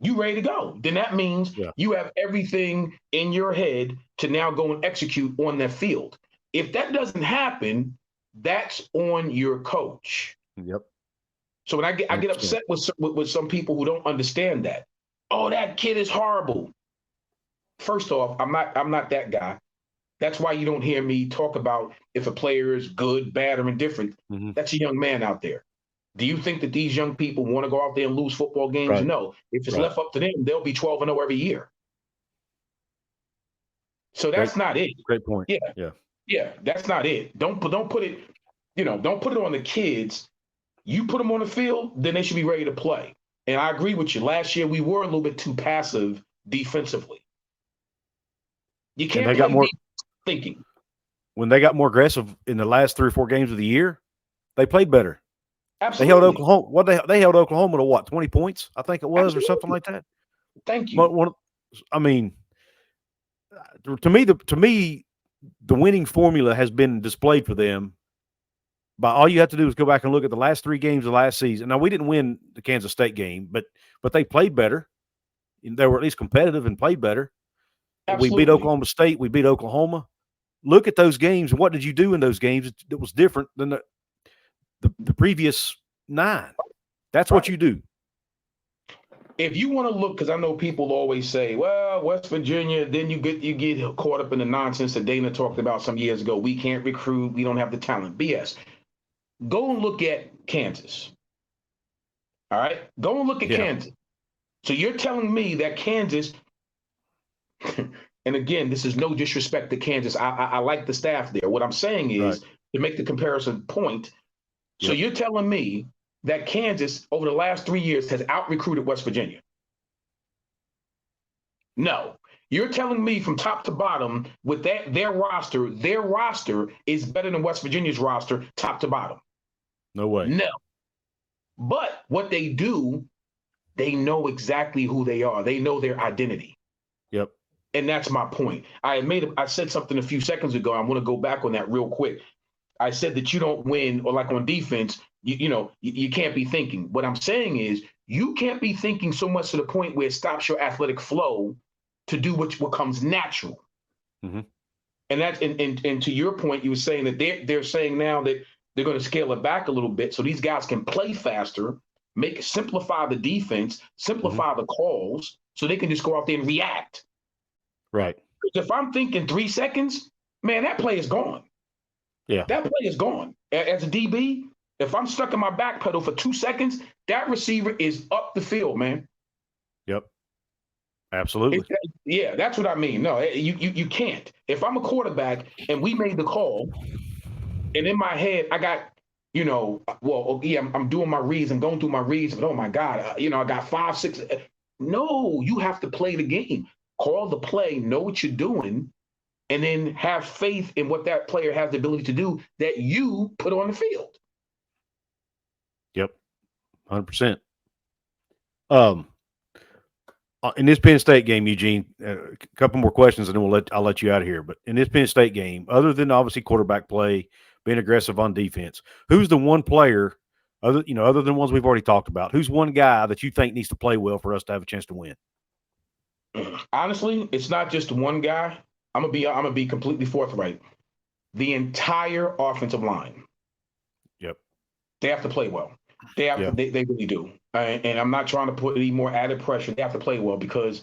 you ready to go. Then that means you have everything in your head to now go and execute on that field. If that doesn't happen, that's on your coach. Yep. So when I get upset with some people who don't understand that, oh, that kid is horrible. First off, I'm not that guy. That's why you don't hear me talk about if a player is good, bad, or indifferent. Mm-hmm. That's a young man out there. Do you think that these young people want to go out there and lose football games? Right. No. If it's left up to them, they'll be 12-0 every year. So that's not it. Great point. Yeah, that's not it. Don't put it, don't put it on the kids. You put them on the field, then they should be ready to play. And I agree with you. Last year we were a little bit too passive defensively. You can't play more thinking. When they got more aggressive in the last 3 or 4 games of the year, they played better. Absolutely. They held Oklahoma. They held Oklahoma to what, 20 points? I think it was, or something like that. Thank you. To me, the winning formula has been displayed for them. By all you have to do is go back and look at the last 3 games of last season. Now, we didn't win the Kansas State game, but they played better. They were at least competitive and played better. Absolutely. We beat Oklahoma State. We beat Oklahoma. Look at those games. And what did you do in those games that was different than the previous 9? That's what you do. If you want to look, because I know people always say, well, West Virginia, then you get caught up in the nonsense that Dana talked about some years ago. We can't recruit. We don't have the talent. BS. Go and look at Kansas. All right? Go and look at Kansas. So you're telling me that Kansas, and again, this is no disrespect to Kansas. I like the staff there. What I'm saying is, to make the comparison point, so you're telling me that Kansas, over the last 3 years, has out-recruited West Virginia? No. You're telling me from top to bottom with their roster is better than West Virginia's roster, top to bottom. No way. No. But what they do, they know exactly who they are. They know their identity. Yep. And that's my point. I said something a few seconds ago. I want to go back on that real quick. I said that you don't win, or like on defense, you can't be thinking. What I'm saying is you can't be thinking so much to the point where it stops your athletic flow to do what comes natural. Mm-hmm. And that's and to your point, you were saying that they're saying now that they're going to scale it back a little bit so these guys can play faster, simplify the defense, simplify the calls, so they can just go out there and react. Right. If I'm thinking 3 seconds, man, that play is gone. Yeah. That play is gone. As a DB, if I'm stuck in my back pedal for 2 seconds, that receiver is up the field, man. Yep. Absolutely. Yeah, that's what I mean. No, you can't. If I'm a quarterback and we made the call, and in my head I got, I'm doing my reads and going through my reads, but oh my God, I got 5, 6. No, you have to play the game. Call the play, know what you're doing, and then have faith in what that player has the ability to do that you put on the field. Yep, 100%. In this Penn State game, Eugene, a couple more questions, and then I'll let you out of here. But in this Penn State game, other than obviously quarterback play, being aggressive on defense, who's the one player, other than ones we've already talked about, who's one guy that you think needs to play well for us to have a chance to win? Honestly, it's not just one guy. I'm gonna be completely forthright. The entire offensive line. Yep. They have to play well. They really do. And I'm not trying to put any more added pressure. They have to play well because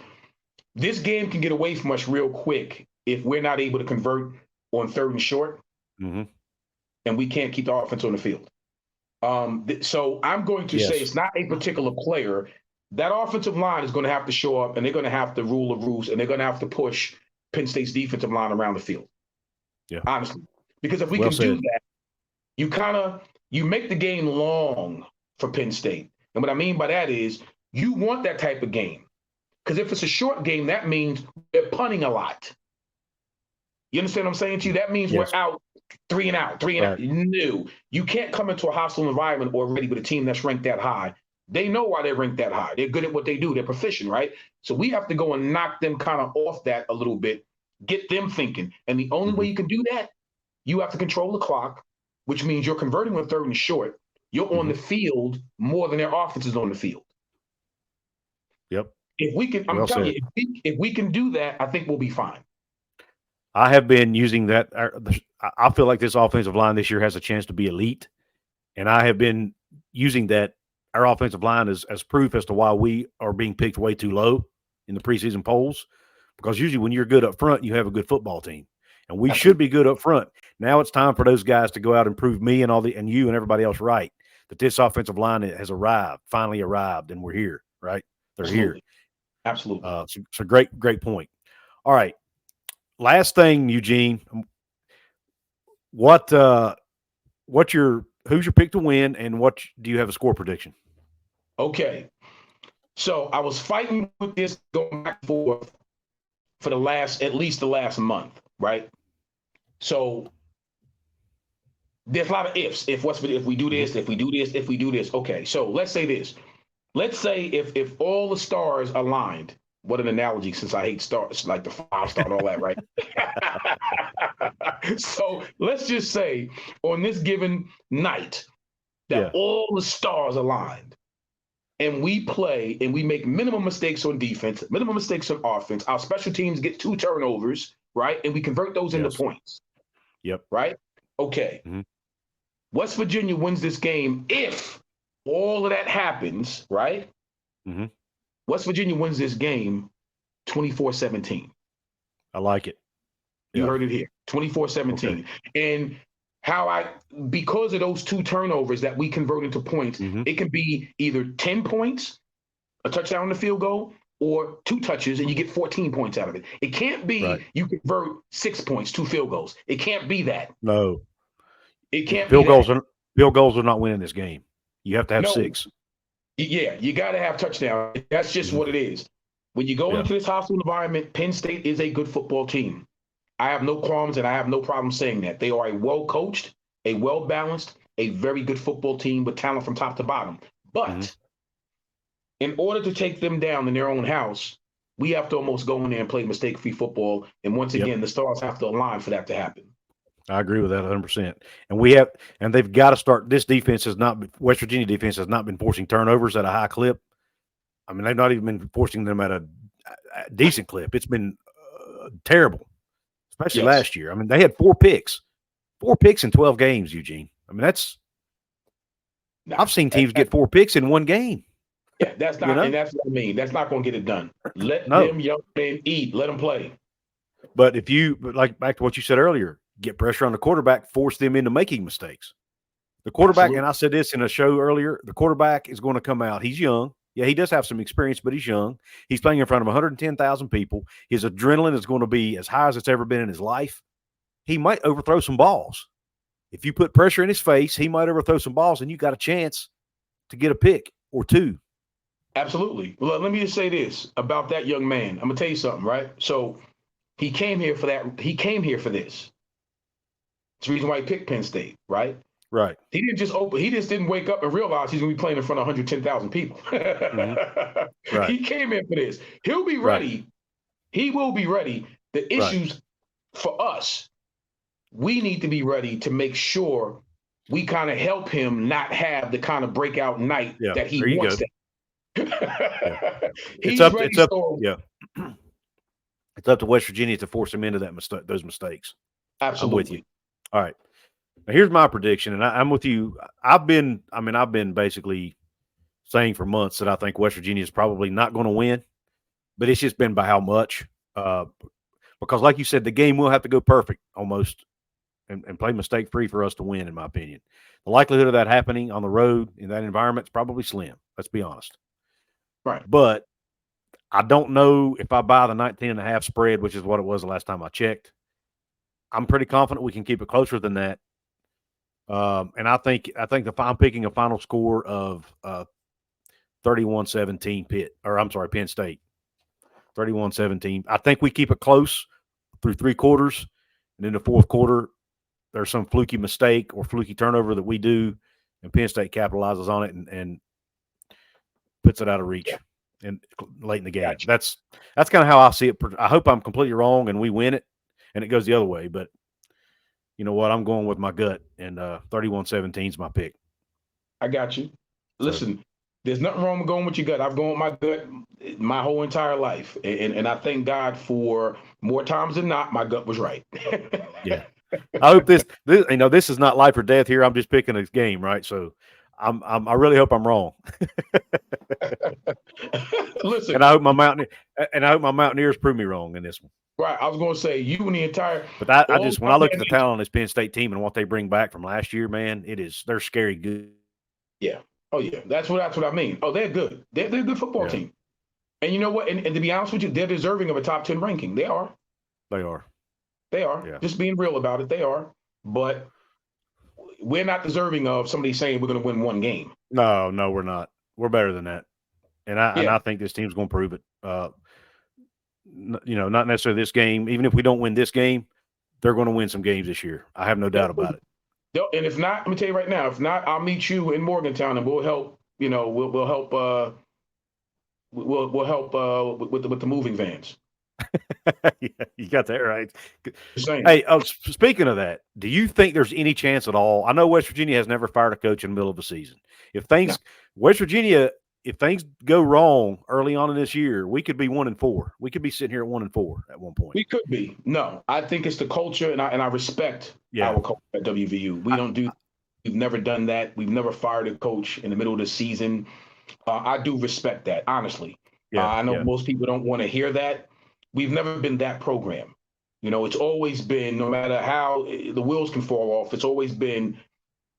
this game can get away from us real quick if we're not able to convert on 3rd and short, and we can't keep the offense on the field. So I'm going to say it's not a particular player. That offensive line is going to have to show up, and they're going to have to rule the roost, and they're going to have to push Penn State's defensive line around the field. Yeah, honestly, because if we can do that, you make the game long for Penn State. And what I mean by that is you want that type of game. Because if it's a short game, that means they're punting a lot. You understand what I'm saying to you? That means we're out 3 and out. No, you can't come into a hostile environment already with a team that's ranked that high. They know why they're ranked that high. They're good at what they do. They're proficient, right? So we have to go and knock them kind of off that a little bit, get them thinking. And the only way you can do that, you have to control the clock, which means you're converting on 3rd and short. You're on the field more than their offense is on the field. Yep. If we can, I'm telling you, if we can do that, I think we'll be fine. I have been using that. I feel like this offensive line this year has a chance to be elite, and I have been using that. Our offensive line as proof as to why we are being picked way too low in the preseason polls, because usually when you're good up front, you have a good football team, and we should be good up front. Now it's time for those guys to go out and prove me and you and everybody else right that this offensive line has finally arrived, and we're here, right? They're here. Absolutely. So great point. All right. Last thing, Eugene, who's your pick to win, and what do you have a score prediction? Okay. So I was fighting with this going back and forth for at least the last month, right? So there's a lot of ifs. If we do this, if we do this, if we do this. Okay, so let's say this. Let's say if all the stars aligned. What an analogy, since I hate stars, like the 5-star and all that, right? So let's just say on this given night that all the stars aligned, and we play and we make minimum mistakes on defense, minimum mistakes on offense. Our special teams get 2 turnovers, right? And we convert those into points. Yep. Right? Okay. West Virginia wins this game if all of that happens, right? West Virginia wins this game 24-17. I like it. You heard it here, 24-17. And because of those 2 turnovers that we convert into points, it can be either 10 points, a touchdown on the field goal, or 2 touches and you get 14 points out of it. It can't be you convert 6 points, 2 field goals. It can't be that. No. It can't be that. Field goals are not winning this game. You have to have 6. Yeah, you got to have touchdown. That's just what it is. When you go into this hostile environment, Penn State is a good football team. I have no qualms and I have no problem saying that. They are a well-coached, a well-balanced, a very good football team with talent from top to bottom. But in order to take them down in their own house, we have to almost go in there and play mistake-free football. And once again, the stars have to align for that to happen. I agree with that 100%. And they've got to start. This defense West Virginia defense has not been forcing turnovers at a high clip. I mean, they've not even been forcing them at a decent clip. It's been terrible, especially last year. I mean, they had 4 picks in 12 games, Eugene. I mean, I've seen teams get 4 picks in one game. Yeah, that's not, and that's what I mean. That's not going to get it done. Let them young men eat. Let them play. But if you, back to what you said earlier, get pressure on the quarterback, force them into making mistakes. The quarterback, and I said this in a show earlier, the quarterback is going to come out. He's young. Yeah, he does have some experience, but he's young. He's playing in front of 110,000 people. His adrenaline is going to be as high as it's ever been in his life. He might overthrow some balls. If you put pressure in his face, he might overthrow some balls, and you got a chance to get a pick or 2. Absolutely. Well, let me just say this about that young man. I'm going to tell you something, right? So he came here for that. He came here for this. It's the reason why he picked Penn State, right? Right. He just didn't wake up and realize he's going to be playing in front of 110,000 people. Right. He came in for this. He'll be ready. Right. He will be ready. The issues for us, we need to be ready to make sure we kind of help him not have the kind of breakout night that he wants to. It's up to West Virginia to force him into those mistakes. Absolutely. I'm with you. All right. Now here's my prediction, and I'm with you. I've been basically saying for months that I think West Virginia is probably not going to win, but it's just been by how much. Because like you said, the game will have to go perfect almost and play mistake-free for us to win, in my opinion. The likelihood of that happening on the road in that environment is probably slim. Let's be honest. Right. But I don't know if I buy the 19.5 spread, which is what it was the last time I checked. I'm pretty confident we can keep it closer than that. And I think if I'm picking a final score of 31-17 Penn State. 31-17. I think we keep it close through 3 quarters. And in the 4th quarter, there's some fluky mistake or fluky turnover that we do, and Penn State capitalizes on it and puts it out of reach and late in the game. Gotcha. That's kind of how I see it. I hope I'm completely wrong and we win it and it goes the other way. But you know what? I'm going with my gut, and 31-17 is my pick. I got you. Listen, there's nothing wrong with going with your gut. I've gone with my gut my whole entire life, and I thank God for more times than not, my gut was right. Yeah. I hope this is not life or death here. I'm just picking a game, right? So I really hope I'm wrong. Listen, and I hope my Mountaineers prove me wrong in this one. Right, I was going to say you and the entire. But when I look at the talent on this Penn State team and what they bring back from last year, man, they're scary good. Yeah. Oh yeah, that's what I mean. Oh, they're good. They're a good football team. And you know what? And to be honest with you, they're deserving of a top 10 ranking. They are. They are. They are. Yeah. Just being real about it, they are. But we're not deserving of somebody saying we're going to win one game. No, we're not. We're better than that. And I think this team's going to prove it. Not necessarily this game. Even if we don't win this game, they're going to win some games this year. I have no doubt about it. And if not, let me tell you right now, if not, I'll meet you in Morgantown and we'll help, we'll help we'll help with the moving vans. Yeah, you got that right. Hey, speaking of that, do you think there's any chance at all? I know West Virginia has never fired a coach in the middle of a season. West Virginia, if things go wrong early on in this year, we could be 1-4. We could be sitting here at 1-4 at one point. We could be. No, I think it's the culture, and I respect our culture at WVU. We've never done that. We've never fired a coach in the middle of the season. I do respect that, honestly. I know most people don't want to hear that. We've never been that program. It's always been, no matter how the wheels can fall off, it's always been,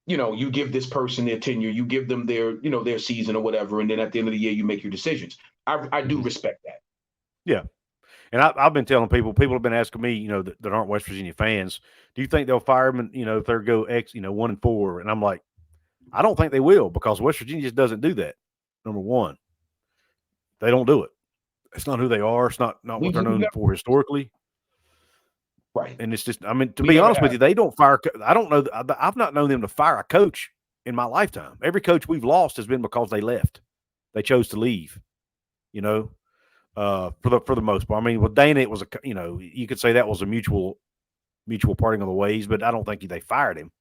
you give this person their tenure, you give them their, their season or whatever, and then at the end of the year, you make your decisions. I do respect that. Yeah. And I've been telling people have been asking me, that aren't West Virginia fans, do you think they'll fire him, if they go 1-4? And I'm like, I don't think they will, because West Virginia just doesn't do that. Number one, they don't do it. It's not who they are. It's not what they're We've known never, for historically. right. And it's just, I mean, to We be never honest with have. you, they don't fire. I don't know. I've not known them to fire a coach in my lifetime. Every coach we've lost has been because they left. They chose to leave. You know, for the most part. I mean, with Dana, it was you could say that was a mutual parting of the ways, but I don't think they fired him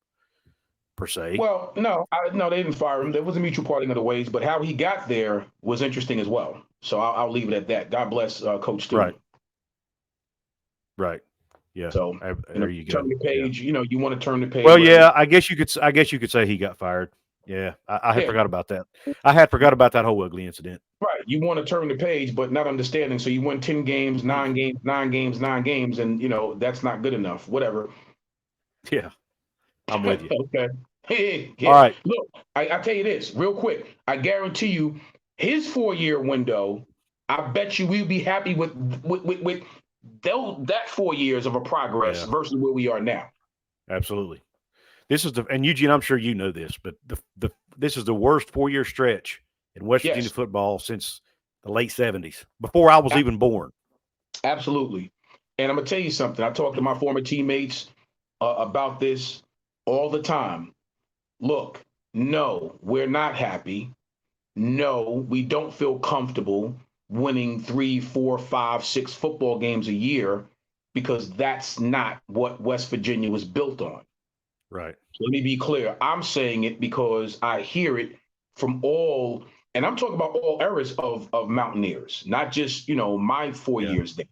per se. Well, no, they didn't fire him. There was a mutual parting of the ways, but how he got there was interesting as well. So I'll leave it at that. God bless Coach Stewart. Right. Yeah. So there you go. Turn the page. Yeah. You want to turn the page. Well, yeah, I guess you could say he got fired. Yeah, I had forgot about that. I had forgot about that whole ugly incident. Right. You want to turn the page, but not understanding. So you win 10 games, 9 games, 9 games, 9 games, and that's not good enough. Whatever. Yeah, I'm with you. Okay. Yeah. All right. Look, I tell you this real quick. I guarantee you, his 4-year window. I bet you we'll be happy with that 4 years of a progress versus where we are now. Absolutely. This is and Eugene, I'm sure you know this, but this is the worst 4-year stretch in West Virginia football since the late 70s, before I was even born. Absolutely. And I'm going to tell you something. I talk to my former teammates about this all the time. Look, no, we're not happy. No, we don't feel comfortable winning 3, 4, 5, 6 football games a year because that's not what West Virginia was built on. Right. So let me be clear. I'm saying it because I hear it from all, and I'm talking about all eras of Mountaineers, not just, my 4 years there.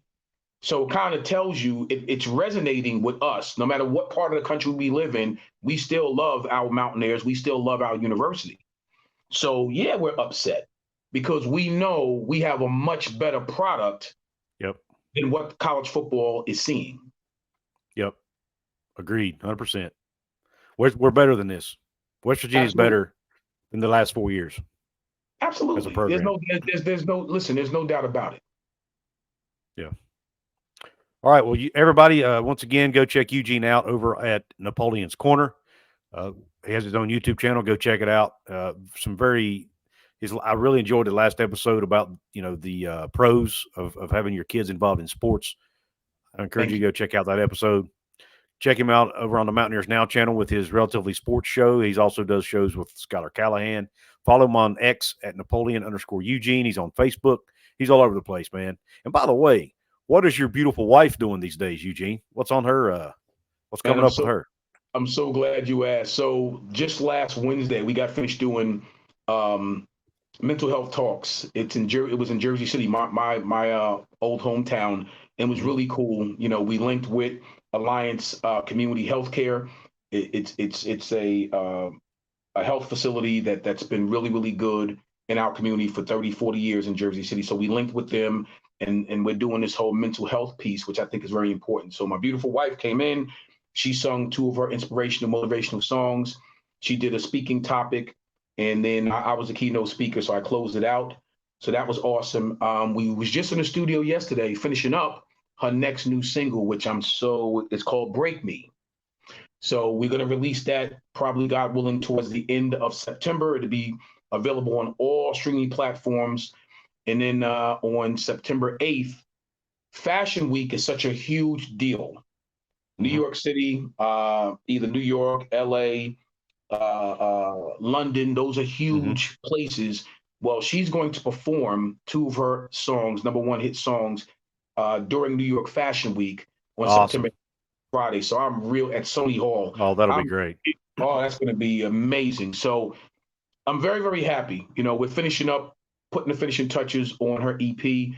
So it kind of tells you it's resonating with us. No matter what part of the country we live in, we still love our Mountaineers. We still love our university. So, yeah, we're upset because we know we have a much better product than what college football is seeing. Yep. Agreed. 100%. We're better than this. West Virginia is better than the last 4 years. Absolutely. As a program. There's no doubt about it. Yeah. All right. Well, everybody, once again, go check Eugene out over at Napoleon's Corner. He has his own YouTube channel. Go check it out. I really enjoyed the last episode about, the pros of having your kids involved in sports. I encourage you to go check out that episode. Check him out over on the Mountaineers Now channel with his Relatively Sports show. He also does shows with Skylar Callahan. Follow him on X at Napoleon_Eugene. He's on Facebook. He's all over the place, man. And by the way, what is your beautiful wife doing these days, Eugene? What's on her? What's coming up with her? I'm so glad you asked. So just last Wednesday, we got finished doing mental health talks. It was in Jersey City, my old hometown. It was really cool. We linked with Alliance Community Healthcare. It's a health facility that's been really, really good in our community for 30, 40 years in Jersey City. So we linked with them and we're doing this whole mental health piece, which I think is very important. So my beautiful wife came in. She sung 2 of her inspirational, motivational songs. She did a speaking topic, and then I was a keynote speaker, so I closed it out. So that was awesome. We was just in the studio yesterday finishing up her next new single, which it's called Break Me. So we're going to release that probably, God willing, towards the end of September. It'll be available on all streaming platforms. And then on September 8th, Fashion Week is such a huge deal. New York City, either New York, LA, London, those are huge places. Well, she's going to perform 2 of her songs, number 1 hit songs, during New York Fashion Week on September Friday. So I'm real at Sony Hall. Oh, that'll be great. Oh, that's going to be amazing. So I'm very, very happy. We're finishing up, putting the finishing touches on her EP.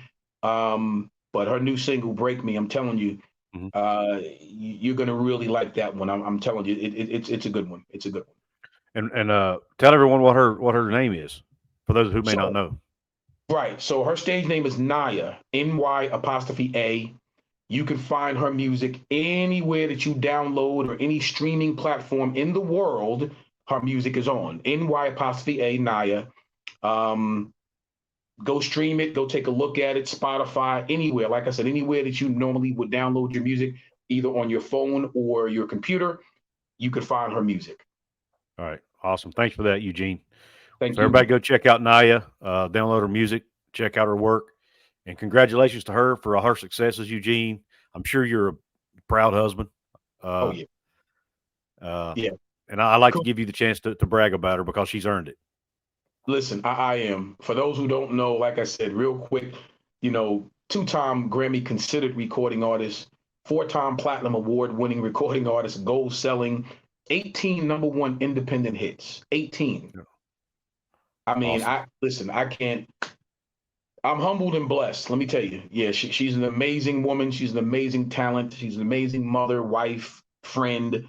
But her new single, Break Me, I'm telling you, you're going to really like that one. I'm telling you, it's a good one. It's a good one. And tell everyone what her name is for those who may not know. Right. So her stage name is Naya, NY''A. You can find her music anywhere that you download or any streaming platform in the world. Her music is on NY''A, Naya. Go stream it. Go take a look at it. Spotify, anywhere. Like I said, anywhere that you normally would download your music, either on your phone or your computer, you could find her music. All right. Awesome. Thanks for that, Eugene. Thank you. Everybody go check out Naya, download her music, check out her work, And congratulations to her for her successes, Eugene. I'm sure you're a proud husband. Oh yeah. Yeah. And I like to give you the chance to brag about her because she's earned it. Listen, I am. For those who don't know, like I said, real quick, two-time Grammy considered recording artist, four-time platinum award-winning recording artist, gold-selling, 18 number one independent hits. 18. Yeah. I mean, Awesome. I can't. I'm humbled and blessed. Let me tell you. Yeah, she's an amazing woman. She's an amazing talent. She's an amazing mother, wife, friend,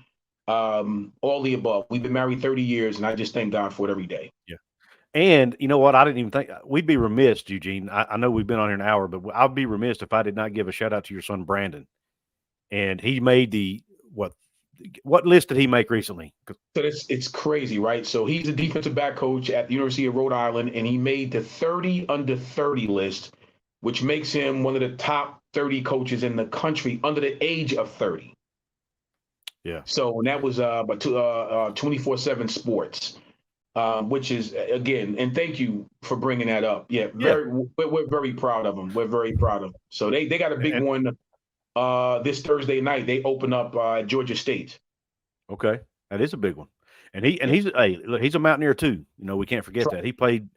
all the above. We've been married 30 years, and I just thank God for it every day. Yeah. And you know what? I didn't even think we'd be remiss, Eugene. I know we've been on here an hour, but I'd be remiss if I did not give a shout out to your son, Brandon. And he made what list did he make recently? So it's crazy, right? So he's a defensive back coach at the University of Rhode Island, and he made the 30 under 30 list, which makes him one of the top 30 coaches in the country under the age of 30. Yeah. So and that was 24/7 Sports, which is, again, and thank you for bringing that up. Yeah, we're very proud of them. We're very proud of them. So they got a big one this Thursday night. They open up Georgia State. Okay, that is a big one, and he's a Mountaineer too. We can't forget that he played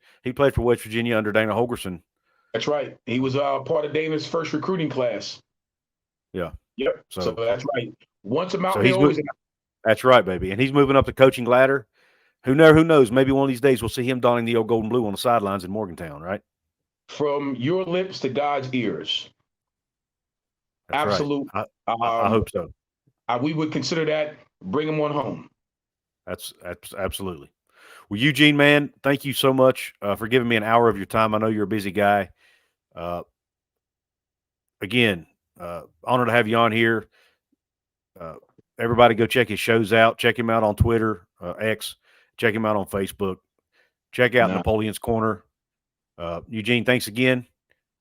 for West Virginia under Dana Holgorsen. That's right. He was part of Dana's first recruiting class. Yeah. Yep. So that's right. Once a Mountaineer, always. That's right, baby. And he's moving up the coaching ladder. Who knows? Maybe one of these days we'll see him donning the old gold and blue on the sidelines in Morgantown, right? From your lips to God's ears. That's absolute. Right. I hope so. We would consider that. Bring him on home. That's absolutely. Well, Eugene, man, thank you so much for giving me an hour of your time. I know you're a busy guy. Again, honored to have you on here. Everybody go check his shows out. Check him out on Twitter, X. Check him out on Facebook. Check out Napoleon's Corner. Eugene, thanks again.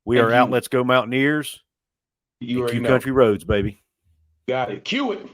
We are out. Let's go Mountaineers. You Q Country Roads, baby. Got it. Cue it.